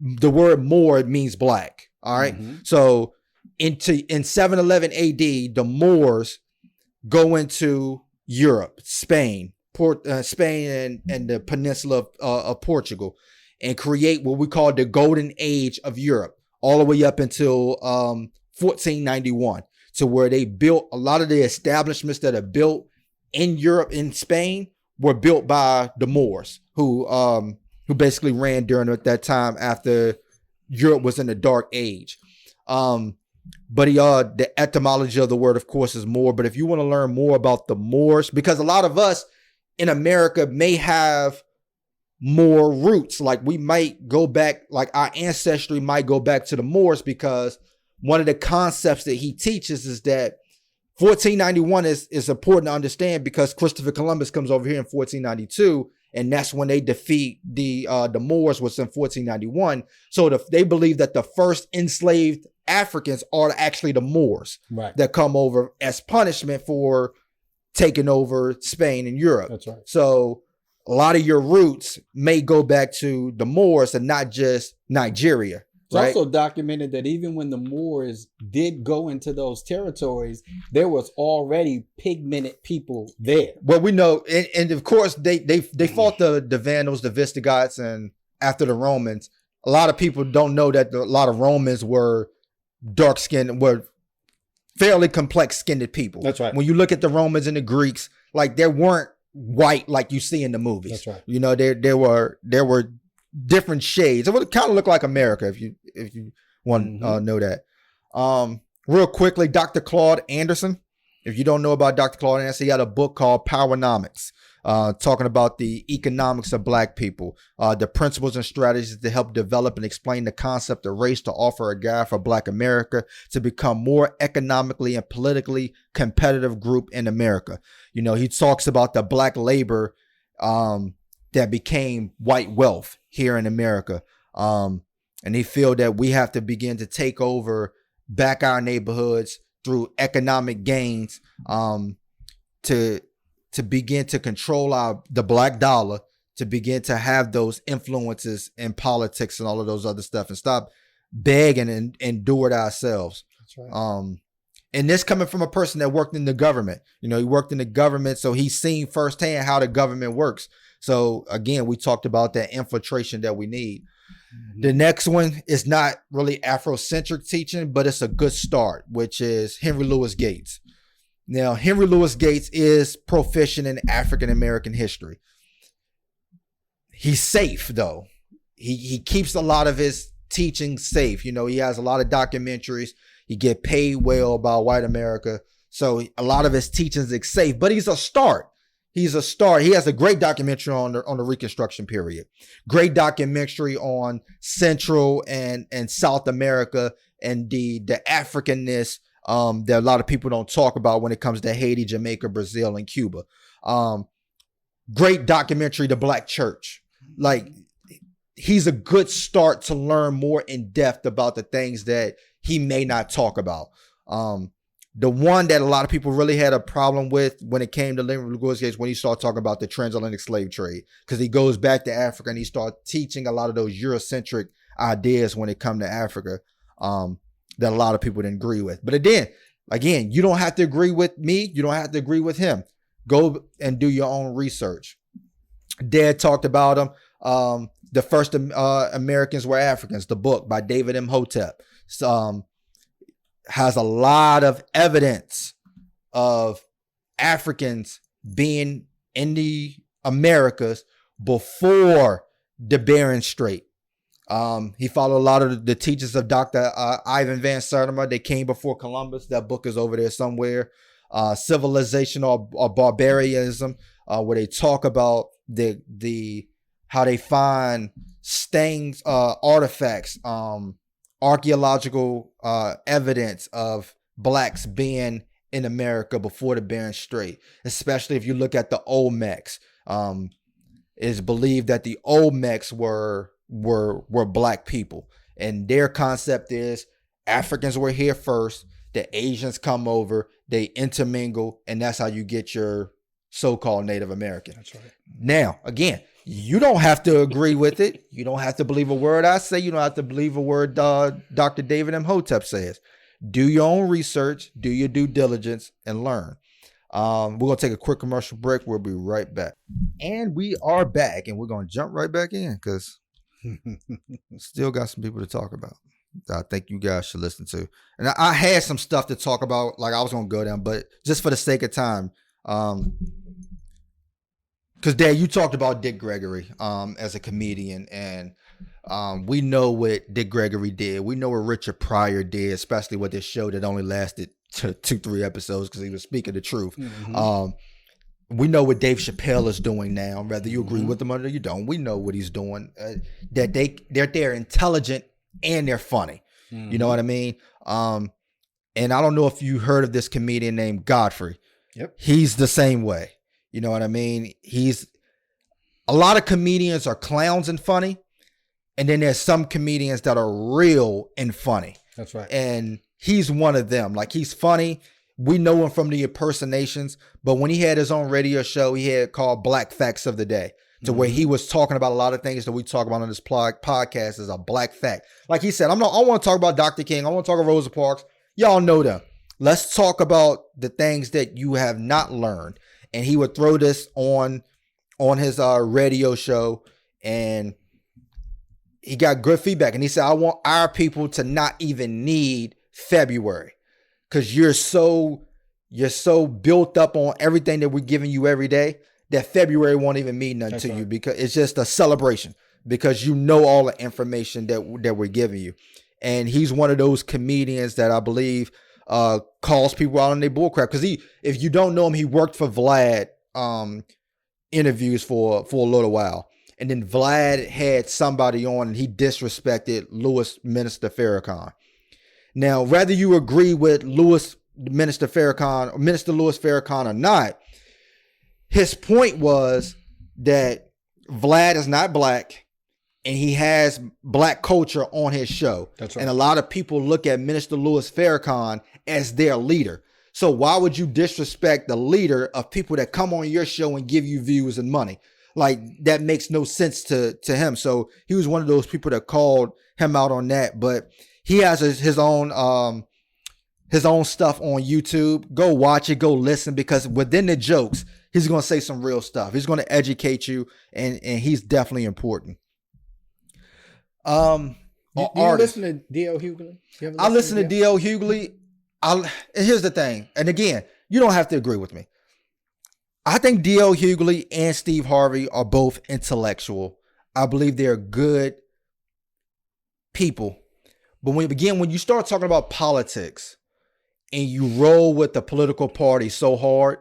the word Moor means black. All right. Mm-hmm. So in 711 AD, the Moors go into Europe, Spain, Spain and the peninsula of Portugal, and create what we call the golden age of Europe, all the way up until 1491, to where they built a lot of the establishments that are built in Europe, in Spain, were built by the Moors, who basically ran during that time after Europe was in the dark age. But the etymology of the word, of course, is Moor. But if you want to learn more about the Moors, because a lot of us in America may have Moor roots, like we might go back, like our ancestry might go back to the Moors, because one of the concepts that he teaches is that 1491 is important to understand, because Christopher Columbus comes over here in 1492, and that's when they defeat the Moors, was in 1491. So they believe that the first enslaved Africans are actually the Moors, right, that come over as punishment for taking over Spain and Europe. That's right. So a lot of your roots may go back to the Moors and not just Nigeria. It's also documented that even when the Moors did go into those territories, there was already pigmented people there. Well, we know, and of course they fought the Vandals, the Visigoths, and after the Romans. A lot of people don't know that a lot of Romans were dark-skinned, were fairly complex-skinned people. That's right. When you look at the Romans and the Greeks, like they weren't white like you see in the movies. That's right. You know, there were different shades. It would kind of look like America if you want to know that. Real quickly, Dr. Claud Anderson. If you don't know about Dr. Claud Anderson, he had a book called Powernomics, talking about the economics of black people, the principles and strategies to help develop and explain the concept of race, to offer a guide for black America to become more economically and politically competitive group in America. You know, he talks about the black labor that became white wealth here in America. And he feel that we have to begin to take over back our neighborhoods through economic gains, to begin to control the black dollar, to begin to have those influences in politics and all of those other stuff, and stop begging and do it ourselves. That's right. And this coming from a person that worked in the government. You know, he worked in the government, so he's seen firsthand how the government works. So again, we talked about that infiltration that we need. Mm-hmm. The next one is not really Afrocentric teaching, but it's a good start, which is Henry Louis Gates. Now, Henry Louis Gates is proficient in African American history. He's safe, though. He keeps a lot of his teaching safe. You know, he has a lot of documentaries. He get paid well by white America. So a lot of his teachings is safe, but he's a start. He's a start. He has a great documentary on the Reconstruction period. Great documentary on Central and South America and the Africanness that a lot of people don't talk about when it comes to Haiti, Jamaica, Brazil, and Cuba. Great documentary, The Black Church. Like, he's a good start to learn more in depth about the things that he may not talk about. The one that a lot of people really had a problem with when it came to Henry Louis Gates, when he started talking about the transatlantic slave trade, because he goes back to Africa and he started teaching a lot of those Eurocentric ideas when it come to Africa, that a lot of people didn't agree with. But again, you don't have to agree with me. You don't have to agree with him. Go and do your own research. Dad talked about him. The First Americans Were Africans, the book by David Imhotep, has a lot of evidence of Africans being in the Americas before the Bering Strait. He followed a lot of the teachings of Dr. Ivan Van Sertima. They came before Columbus. That book is over there somewhere. Civilization or Barbarianism, where they talk about the how they find stains, artifacts, archaeological evidence of blacks being in America before the Bering Strait, especially if you look at the Olmecs. It's believed that the Olmecs were black people, and their concept is Africans were here first, the Asians come over, they intermingle, and that's how you get your so-called Native American. That's right. Now, again, you don't have to agree with it. You don't have to believe a word I say. You don't have to believe a word Dr. David Imhotep says. Do your own research, do your due diligence, and learn. We're going to take a quick commercial break. We'll be right back. And we are back, and we're going to jump right back in because still got some people to talk about that I think you guys should listen to. And I had some stuff to talk about, like I was going to go down, but just for the sake of time, because Dad, you talked about Dick Gregory as a comedian, and we know what Dick Gregory did. We know what Richard Pryor did, especially with this show that only lasted 2-3 episodes because he was speaking the truth. Mm-hmm. We know what Dave Chappelle is doing now, whether you agree with him or you don't. We know what he's doing. That they're intelligent and they're funny. Mm-hmm. You know what I mean? And I don't know if you heard of this comedian named Godfrey. Yep. He's the same way. You know what I mean? A lot of comedians are clowns and funny. And then there's some comedians that are real and funny. That's right. And he's one of them. Like, he's funny. We know him from the impersonations. But when he had his own radio show, he had called Black Facts of the Day, to where he was talking about a lot of things that we talk about on this podcast as a black fact. Like he said, I want to talk about Dr. King. I want to talk about Rosa Parks. Y'all know them. Let's talk about the things that you have not learned. And he would throw this on his radio show, and he got good feedback. And he said, I want our people to not even need February, because you're so built up on everything that we're giving you every day that February won't even mean nothing to you, because it's just a celebration, because you know all the information that we're giving you. And he's one of those comedians that I believe calls people out on their bullcrap, because if you don't know him, he worked for Vlad interviews for a little while, and then Vlad had somebody on and he disrespected Minister Farrakhan. Now, whether you agree with Minister Louis Farrakhan or not, his point was that Vlad is not black, and he has black culture on his show. That's right. And a lot of people look at Minister Louis Farrakhan as their leader. So why would you disrespect the leader of people that come on your show and give you views and money? Like, that makes no sense to him. So he was one of those people that called him out on that. But he has his own stuff on YouTube. Go watch it, go listen, because within the jokes, he's going to say some real stuff. He's going to educate you, and he's definitely important. Do you listen to D.L. Hughley? I listen to D.L. Hughley. And here's the thing. And again, you don't have to agree with me. I think D.L. Hughley and Steve Harvey are both intellectual. I believe they're good people. But when you start talking about politics and you roll with the political party so hard,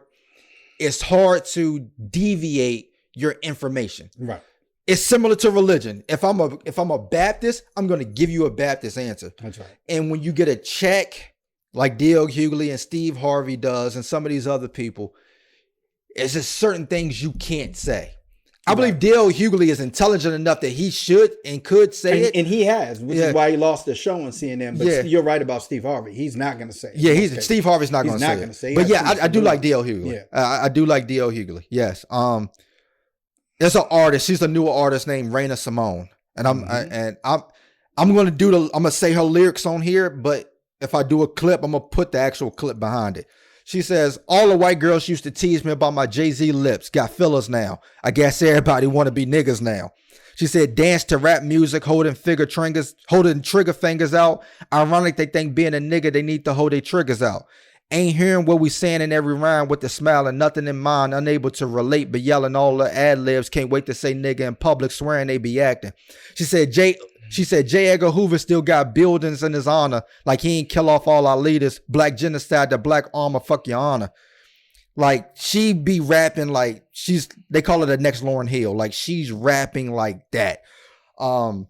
it's hard to deviate your information. Right. It's similar to religion. If I'm a Baptist, I'm going to give you a Baptist answer. That's right. And when you get a check like D.L. Hughley and Steve Harvey does, and some of these other people, it's just certain things you can't say. I believe D.L. Hughley is intelligent enough that he should and could say it. And he has, which is why he lost the show on CNN. But you're right about Steve Harvey. He's not going to say it. Yeah, Steve Harvey's not going to say it. But yeah, I do like D.L. Hughley. Yeah. I do like D.L. Hughley. Yes. There's an artist. She's a newer artist named Raina Simone. And I'm going to say her lyrics on here, but if I do a clip, I'm going to put the actual clip behind it. She says, all the white girls used to tease me about my Jay-Z lips. Got fillers now. I guess everybody want to be niggas now. She said, dance to rap music, holding trigger fingers out. Ironic, they think being a nigga, they need to hold their triggers out. Ain't hearing what we saying in every rhyme with the smile and nothing in mind, unable to relate, but yelling all the ad-libs. Can't wait to say nigga in public, swearing they be acting. She said, J. Edgar Hoover still got buildings in his honor, like he ain't kill off all our leaders. Black genocide, the black armor, fuck your honor. Like, she be rapping like they call her the next Lauryn Hill. Like, she's rapping like that. So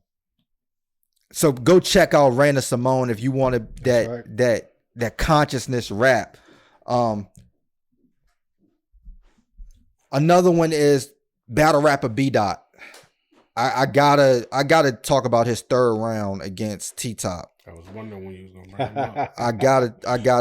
go check out Raina Simone if you wanted that consciousness rap. Another one is battle rapper BDot. I gotta talk about his third round against T-Top. I was wondering when you was gonna bring him up. I gotta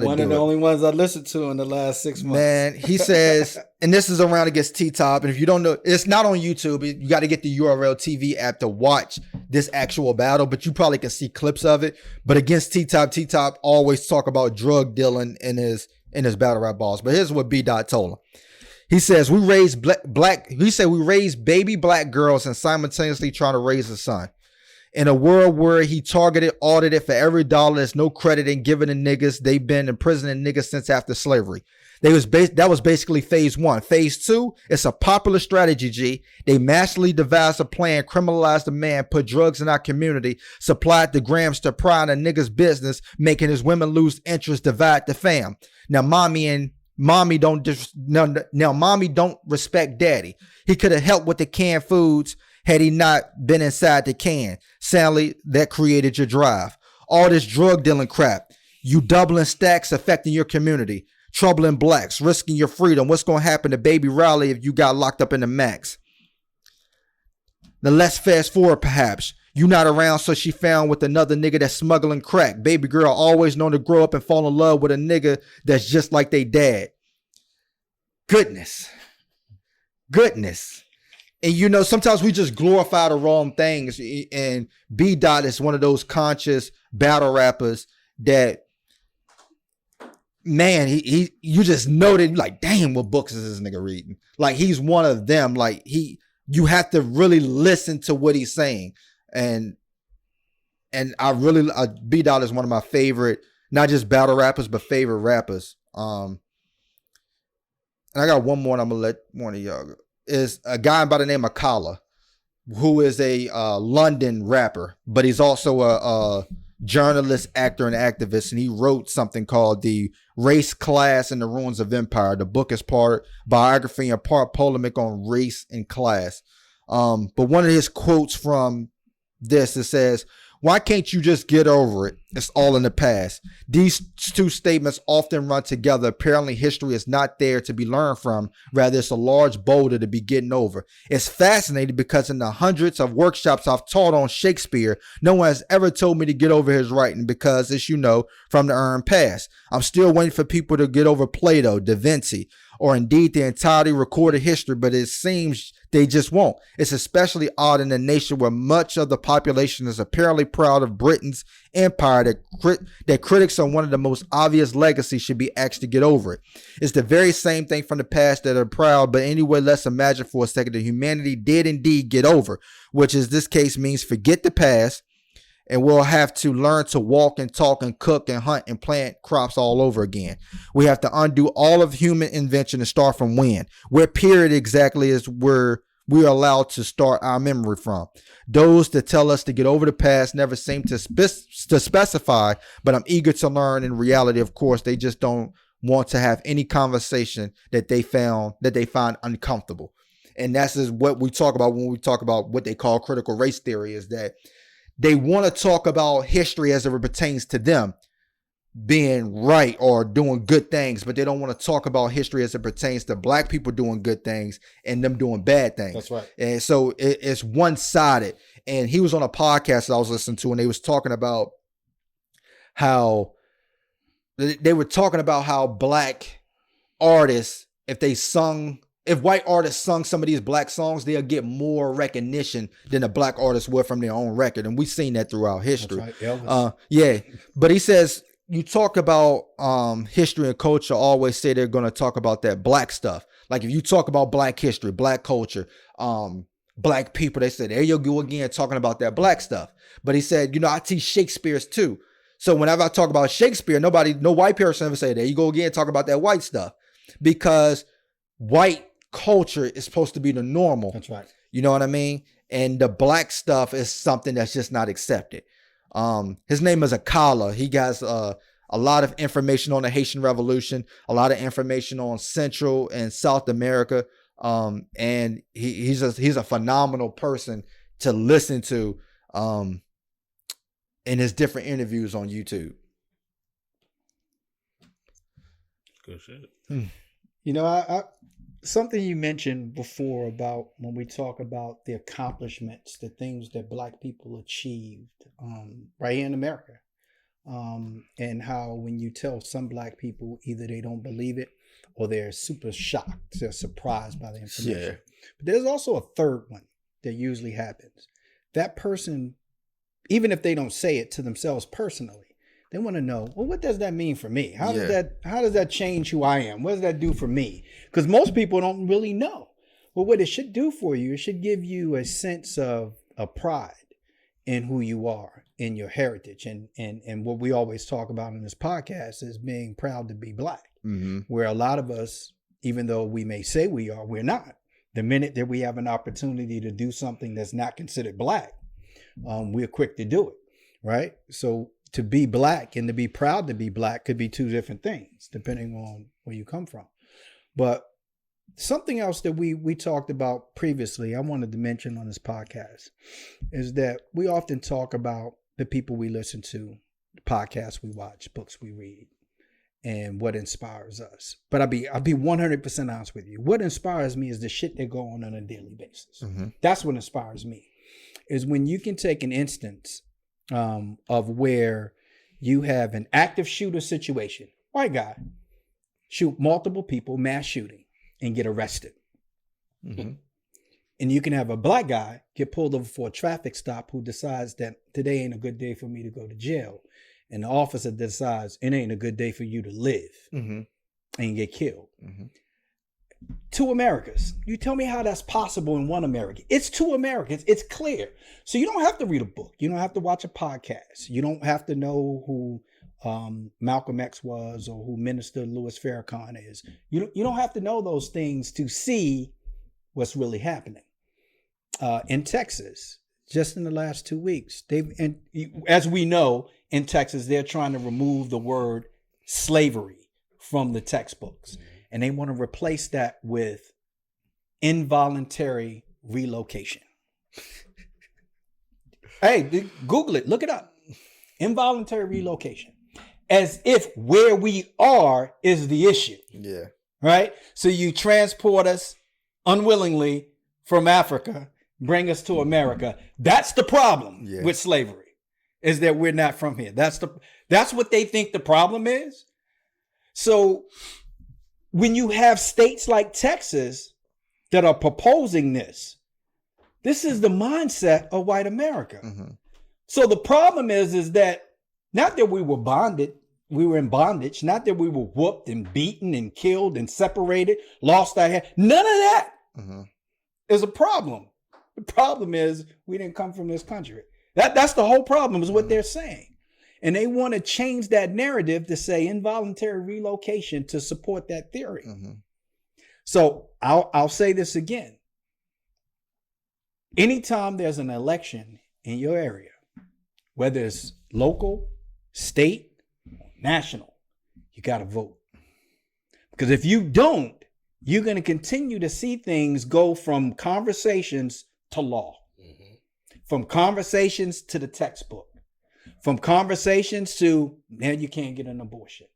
one of the only ones I listened to in the last 6 months. Man, he says, and this is a round against T-Top, and if you don't know, it's not on YouTube. You got to get the URL TV app to watch this actual battle, but you probably can see clips of it. But against T-Top always talk about drug dealing in his battle rap balls. But here's what B-Dot told him. He says, we raised we raised baby black girls and simultaneously trying to raise a son. In a world where he targeted, audited for every dollar, there's no credit in giving to niggas. They've been imprisoning niggas since after slavery. That was basically phase one. Phase two, it's a popular strategy, G. They massively devised a plan, criminalized the man, put drugs in our community, supplied the grams to pry in a nigga's business, making his women lose interest, divide the fam. Now, mommy don't respect daddy. He could have helped with the canned foods had he not been inside the can. Sadly, that created your drive. All this drug dealing crap. You doubling stacks affecting your community. Troubling blacks, risking your freedom. What's going to happen to baby Riley if you got locked up in the max? Now let's fast forward perhaps. You not around, so she found with another nigga that's smuggling crack. Baby girl always known to grow up and fall in love with a nigga that's just like they dad. Goodness. And you know, sometimes we just glorify the wrong things. And B-Dot is one of those conscious battle rappers that, man, you just know that, like, damn, what books is this nigga reading? Like, he's one of them. Like, you have to really listen to what he's saying. And B-Dot is one of my favorite, not just battle rappers, but favorite rappers. And I got one more, and I'm gonna let one of y'all go. Is a guy by the name of Kaba, who is a London rapper, but he's also a journalist, actor, and activist. And he wrote something called The Race, Class, and the Ruins of Empire. The book is part biography and part polemic on race and class. But one of his quotes from this, it says, Why can't you just get over it? It's all in the past. These two statements often run together. Apparently, history is not there to be learned from. Rather, it's a large boulder to be getting over. It's fascinating because in the hundreds of workshops I've taught on Shakespeare, no one has ever told me to get over his writing because, as you know, from the earned past. I'm still waiting for people to get over Plato, Da Vinci, or indeed the entirety recorded history, but it seems they just won't. It's especially odd in a nation where much of the population is apparently proud of Britain's empire that critics on one of the most obvious legacies should be asked to get over it. It's the very same thing from the past that are proud, but anyway, let's imagine for a second that humanity did indeed get over, which is this case means forget the past, and we'll have to learn to walk and talk and cook and hunt and plant crops all over again. We have to undo all of human invention and start from when. Where period exactly is where we are allowed to start our memory from. Those that tell us to get over the past never seem to specify, but I'm eager to learn. In reality, of course, they just don't want to have any conversation that they find uncomfortable. And that's is what we talk about when we talk about what they call critical race theory, is that they want to talk about history as it pertains to them being right or doing good things, but they don't want to talk about history as it pertains to black people doing good things and them doing bad things. That's right. And so it's one-sided. And he was on a podcast that I was listening to, and they was talking about how black artists, if white artists sung some of these black songs, they'll get more recognition than a black artist would from their own record. And we've seen that throughout history. That's right. Elvis. Yeah. But he says, you talk about history and culture, always say they're going to talk about that black stuff. Like if you talk about black history, black culture, black people, they say, there you go again, talking about that black stuff. But he said, I teach Shakespeare's too. So whenever I talk about Shakespeare, no white person ever say, there you go again, talk about that white stuff. Because white culture is supposed to be the normal. That's right. You know what I mean? And the black stuff is something that's just not accepted. His name is Akala. He has a lot of information on the Haitian Revolution, a lot of information on Central and South America. And he's a phenomenal person to listen to in his different interviews on YouTube. Good shit. I something you mentioned before about when we talk about the accomplishments, the things that black people achieved right here in America. And how when you tell some black people, either they don't believe it or they're super shocked, they're surprised by the information. Yeah. But there's also a third one that usually happens. That person, even if they don't say it to themselves personally, they want to know, well, what does that mean for me? How does that change who I am? What does that do for me? Because most people don't really know. Well, what it should do for you, it should give you a sense of a pride in who you are, in your heritage. And what we always talk about in this podcast is being proud to be black. Mm-hmm. Where a lot of us, even though we may say we are, we're not. The minute that we have an opportunity to do something that's not considered black, we're quick to do it, right? So to be black and to be proud to be black could be two different things, depending on where you come from. But something else that we talked about previously, I wanted to mention on this podcast, is that we often talk about the people we listen to, the podcasts we watch, books we read, and what inspires us. But I'll be 100% honest with you. What inspires me is the shit that go on a daily basis. Mm-hmm. That's what inspires me, is when you can take an instance of where you have an active shooter situation, white guy, shoot multiple people, mass shooting, and get arrested. Mm-hmm. And you can have a black guy get pulled over for a traffic stop who decides that today ain't a good day for me to go to jail. And the officer decides it ain't a good day for you to live, mm-hmm. and get killed. Mm-hmm. Two Americas. You tell me how that's possible in one America. It's two Americans. It's clear. So you don't have to read a book. You don't have to watch a podcast. You don't have to know who Malcolm X was or who Minister Louis Farrakhan is. You don't have to know those things to see what's really happening. In Texas, just in the last 2 weeks, as we know, in Texas, they're trying to remove the word slavery from the textbooks. Mm-hmm. And they want to replace that with involuntary relocation. Hey, Google it. Look it up. Involuntary relocation. As if where we are is the issue. Yeah. Right? So you transport us unwillingly from Africa, bring us to America. That's the problem with slavery, is that we're not from here. That's what they think the problem is. So when you have states like Texas that are proposing this is the mindset of white America. Mm-hmm. So the problem is that not that we were in bondage, not that we were whooped and beaten and killed and separated, lost our head. None of that is a problem. The problem is we didn't come from this country. That's the whole problem, is what they're saying. And they want to change that narrative to say involuntary relocation to support that theory. Mm-hmm. So I'll say this again. Anytime there's an election in your area, whether it's local, state, national, you got to vote. Because if you don't, you're going to continue to see things go from conversations to law, from conversations to the textbook, from conversations to now you can't get an abortion.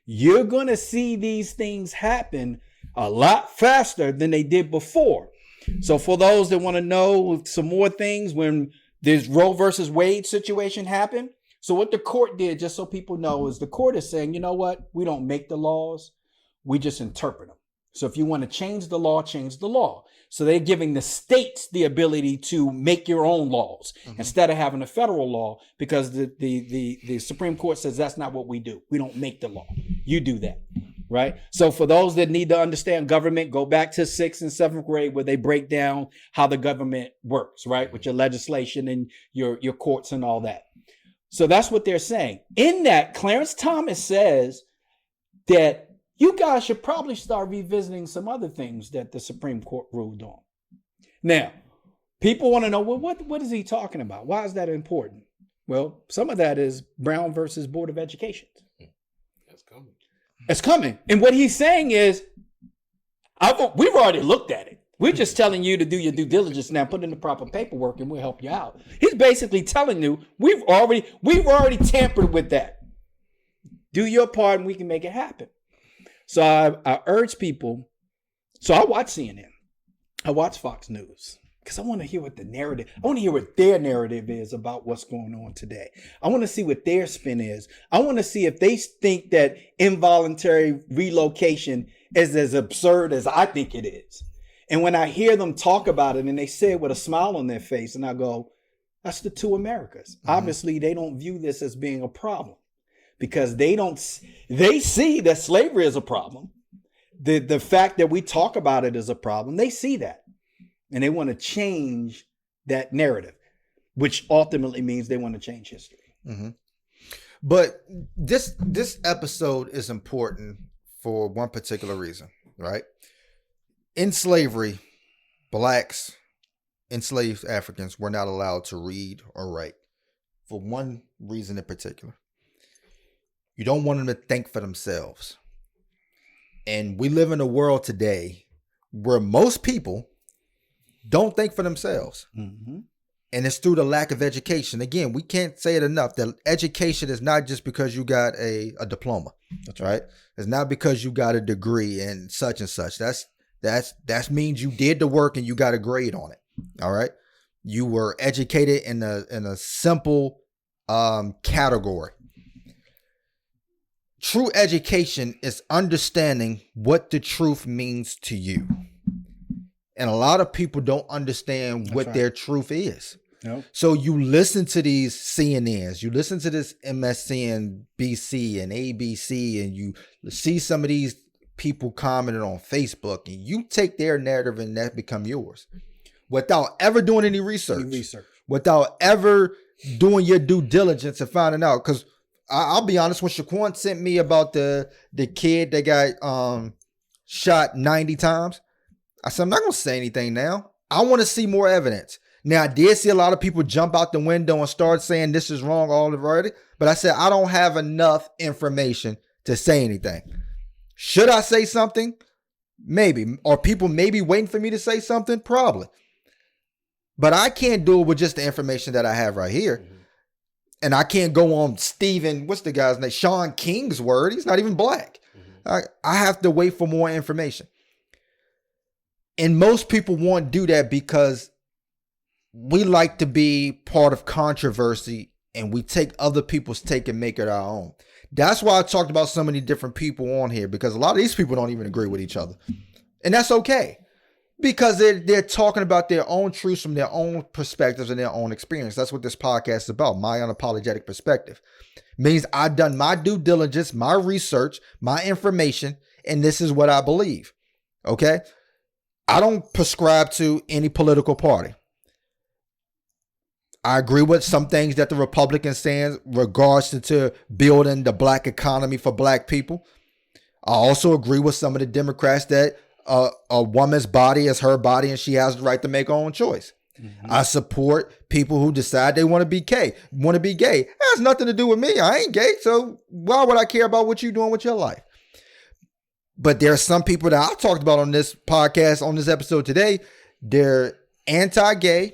You're going to see these things happen a lot faster than they did before. So for those that want to know some more things, when this Roe versus Wade situation happened, so what the court did, just so people know, is the court is saying, you know what? We don't make the laws. We just interpret them. So if you want to change the law, change the law. So they're giving the states the ability to make your own laws instead of having a federal law, because the Supreme Court says that's not what we do. We don't make the law. You do that. Right. So for those that need to understand government, go back to 6th and 7th grade where they break down how the government works, right? With your legislation and your courts and all that. So that's what they're saying. In that, Clarence Thomas says that you guys should probably start revisiting some other things that the Supreme Court ruled on. Now, people want to know, well, what is he talking about? Why is that important? Well, some of that is Brown versus Board of Education. That's coming. It's coming. And what he's saying is, we've already looked at it. We're just telling you to do your due diligence now, put in the proper paperwork, and we'll help you out. He's basically telling you, we've already tampered with that. Do your part and we can make it happen. So I urge people. So I watch CNN. I watch Fox News because I want to hear what the narrative, I want to hear what their narrative is about what's going on today. I want to see what their spin is. I want to see if they think that involuntary relocation is as absurd as I think it is. And when I hear them talk about it and they say it with a smile on their face, and I go, that's the two Americas. Mm-hmm. Obviously, they don't view this as being a problem because they see that slavery is a problem. The fact that we talk about it is a problem. They see that. And they want to change that narrative, which ultimately means they want to change history. Mm-hmm. But this episode is important for one particular reason, right? In slavery, blacks, enslaved Africans were not allowed to read or write for one reason in particular. You don't want them to think for themselves. And we live in a world today where most people don't think for themselves. Mm-hmm. And it's through the lack of education. Again, we can't say it enough that education is not just because you got a diploma. That's right. It's not because you got a degree in such and such. That means you did the work and you got a grade on it. All right. You were educated in a simple category. True education is understanding what the truth means to you. And a lot of people don't understand what their truth is. Nope. So you listen to these CNNs, you listen to this MSNBC and ABC, and you see some of these people commenting on Facebook, and you take their narrative and that become yours without ever doing any research. Without ever doing your due diligence and finding out. Because I'll be honest, when Shaquan sent me about the kid that got shot 90 times, I said, I'm not going to say anything now. I want to see more evidence. Now, I did see a lot of people jump out the window and start saying this is wrong already. But I said, I don't have enough information to say anything. Should I say something? Maybe. Or people maybe waiting for me to say something? Probably. But I can't do it with just the information that I have right here. Mm-hmm. And I can't go on Stephen, what's the guy's name? Sean King's word. He's not even black. Mm-hmm. I have to wait for more information. And most people won't do that because we like to be part of controversy and we take other people's take and make it our own. That's why I talked about so many different people on here, because a lot of these people don't even agree with each other. And that's okay. Because they're talking about their own truths from their own perspectives and their own experience. That's what this podcast is about, my unapologetic perspective. Means I've done my due diligence, my research, my information, and this is what I believe. Okay? I don't prescribe to any political party. I agree with some things that the Republicans stand in regards to building the black economy for black people. I also agree with some of the Democrats that a woman's body is her body and she has the right to make her own choice. Mm-hmm. I support people who decide they want to be gay. It has nothing to do with me. I ain't gay, so why would I care about what you're doing with your life? But there are some people that I talked about on this podcast, on this episode today. They're anti-gay,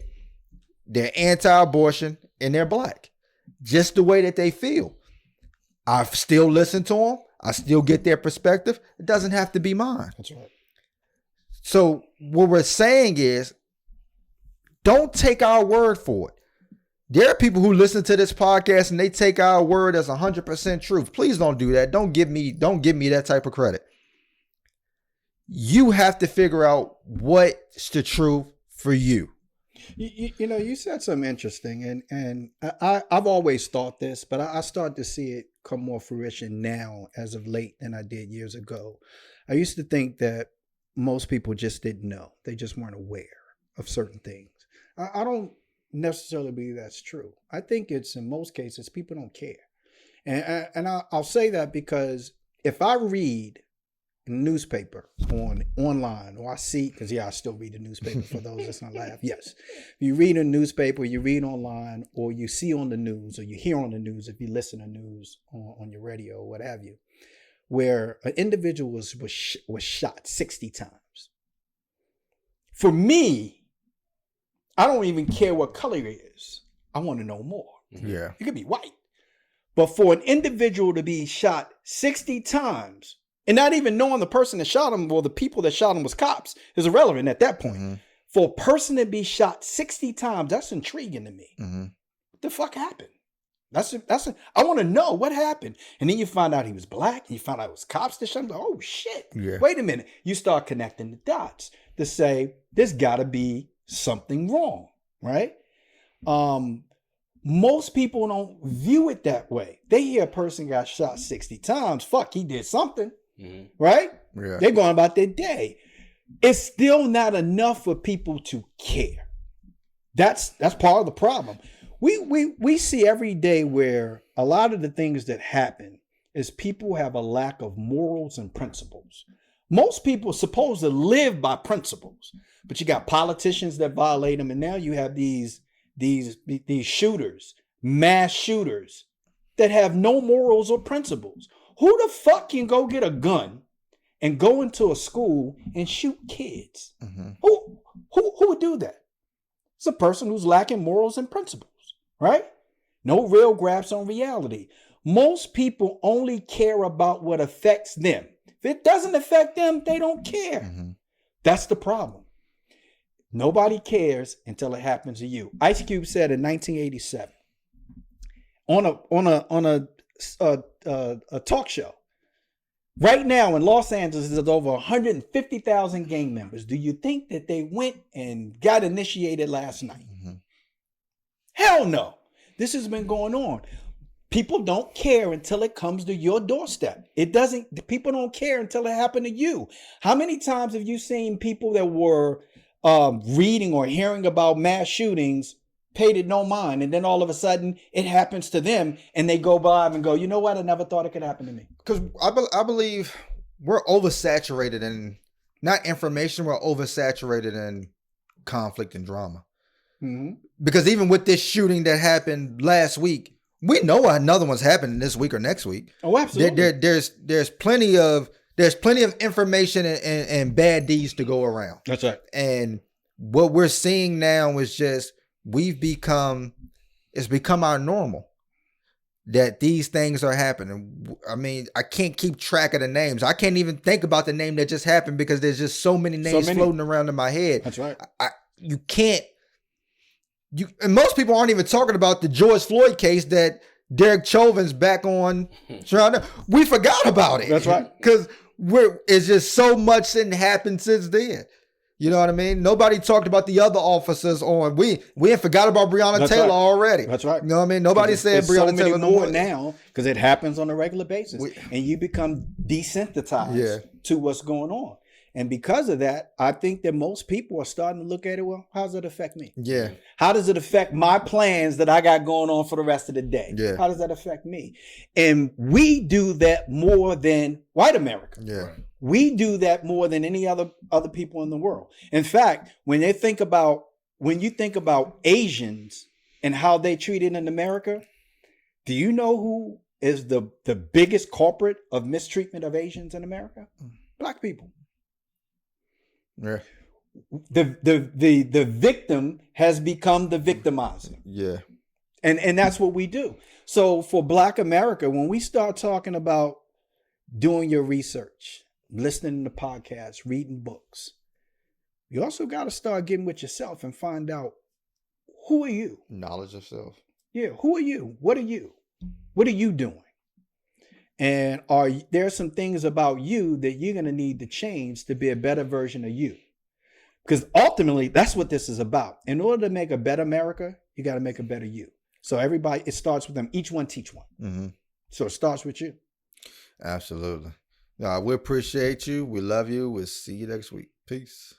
they're anti-abortion, and they're black. Just the way that they feel. I still listen to them. I still get their perspective. It doesn't have to be mine. That's right. So what we're saying is, don't take our word for it. There are people who listen to this podcast and they take our word as 100% truth. Please don't do that. Don't give me that type of credit. You have to figure out what's the truth for you. You know, you said something interesting, and I've always thought this, but I start to see it come more fruition now as of late than I did years ago. I used to think that most people just didn't know. They just weren't aware of certain things. I don't necessarily believe that's true. I think it's, in most cases, people don't care. And I'll say that because if I read a newspaper online, or I see, because I still read the newspaper for those that's not laugh. Yes. If you read a newspaper, you read online, or you see on the news, or you hear on the news, if you listen to news on your radio or what have you, where an individual was shot 60 times. For me, I don't even care what color he is. I want to know more. Yeah. It could be white. But for an individual to be shot 60 times and not even knowing the person that shot him or the people that shot him was cops is irrelevant at that point. Mm-hmm. For a person to be shot 60 times, that's intriguing to me. Mm-hmm. What the fuck happened? I want to know what happened. And then you find out he was black and you find out it was cops that shot him. Oh shit. Yeah. Wait a minute. You start connecting the dots to say there's got to be something wrong, right? Most people don't view it that way. They hear a person got shot 60 times. Fuck, he did something, right? Yeah. They're going about their day. It's still not enough for people to care. That's part of the problem. We see every day where a lot of the things that happen is people have a lack of morals and principles. Most people are supposed to live by principles, but you got politicians that violate them, and now you have these shooters, mass shooters, that have no morals or principles. Who the fuck can go get a gun and go into a school and shoot kids? Mm-hmm. Who would do that? It's a person who's lacking morals and principles, right? No real grasp on reality. Most people only care about what affects them. If it doesn't affect them, they don't care. Mm-hmm. That's the problem. Nobody cares until it happens to you. Ice Cube said in 1987 on a talk show, right now in Los Angeles, there's over 150,000 gang members. Do you think that they went and got initiated last night? Mm-hmm. Hell no. This has been going on. People don't care until it comes to your doorstep. People don't care until it happened to you. How many times have you seen people that were reading or hearing about mass shootings, paid it no mind, and then all of a sudden it happens to them and they go by and go, you know what? I never thought it could happen to me. Because I believe we're oversaturated in, not information, we're oversaturated in conflict and drama. Mm-hmm. Because even with this shooting that happened last week, we know another one's happening this week or next week. Oh, absolutely. There's plenty of information and bad deeds to go around. That's right. And what we're seeing now is just it's become our normal that these things are happening. I mean, I can't keep track of the names. I can't even think about the name that just happened because there's just so many names floating around in my head. That's right. You can't. And most people aren't even talking about the George Floyd case that Derek Chauvin's back on. We forgot about it. That's right. Because it's just so much that happened since then. You know what I mean? Nobody talked about the other officers on. We ain't forgot about Breonna Taylor already. That's right. You know what I mean? Nobody said Breonna Taylor no more now because it happens on a regular basis, and you become desensitized to what's going on. And because of that, I think that most people are starting to look at it. Well, how does it affect me? Yeah. How does it affect my plans that I got going on for the rest of the day? Yeah. How does that affect me? And we do that more than white America. Yeah. We do that more than any other people in the world. In fact, when you think about Asians and how they treated in America, do you know who is the biggest culprit of mistreatment of Asians in America? Black people. Yeah. The victim has become the victimizer. Yeah. And that's what we do. So for Black America, when we start talking about doing your research, listening to podcasts, reading books, you also got to start getting with yourself and find out, who are you? Knowledge of self. Yeah. Who are you? What are you? What are you doing? And are there some things about you that you're going to need to change to be a better version of you? Because ultimately, that's what this is about. In order to make a better America, you got to make a better you. So everybody, it starts with them. Each one teach one. Mm-hmm. So it starts with you. Absolutely. We appreciate you. We love you. We'll see you next week. Peace.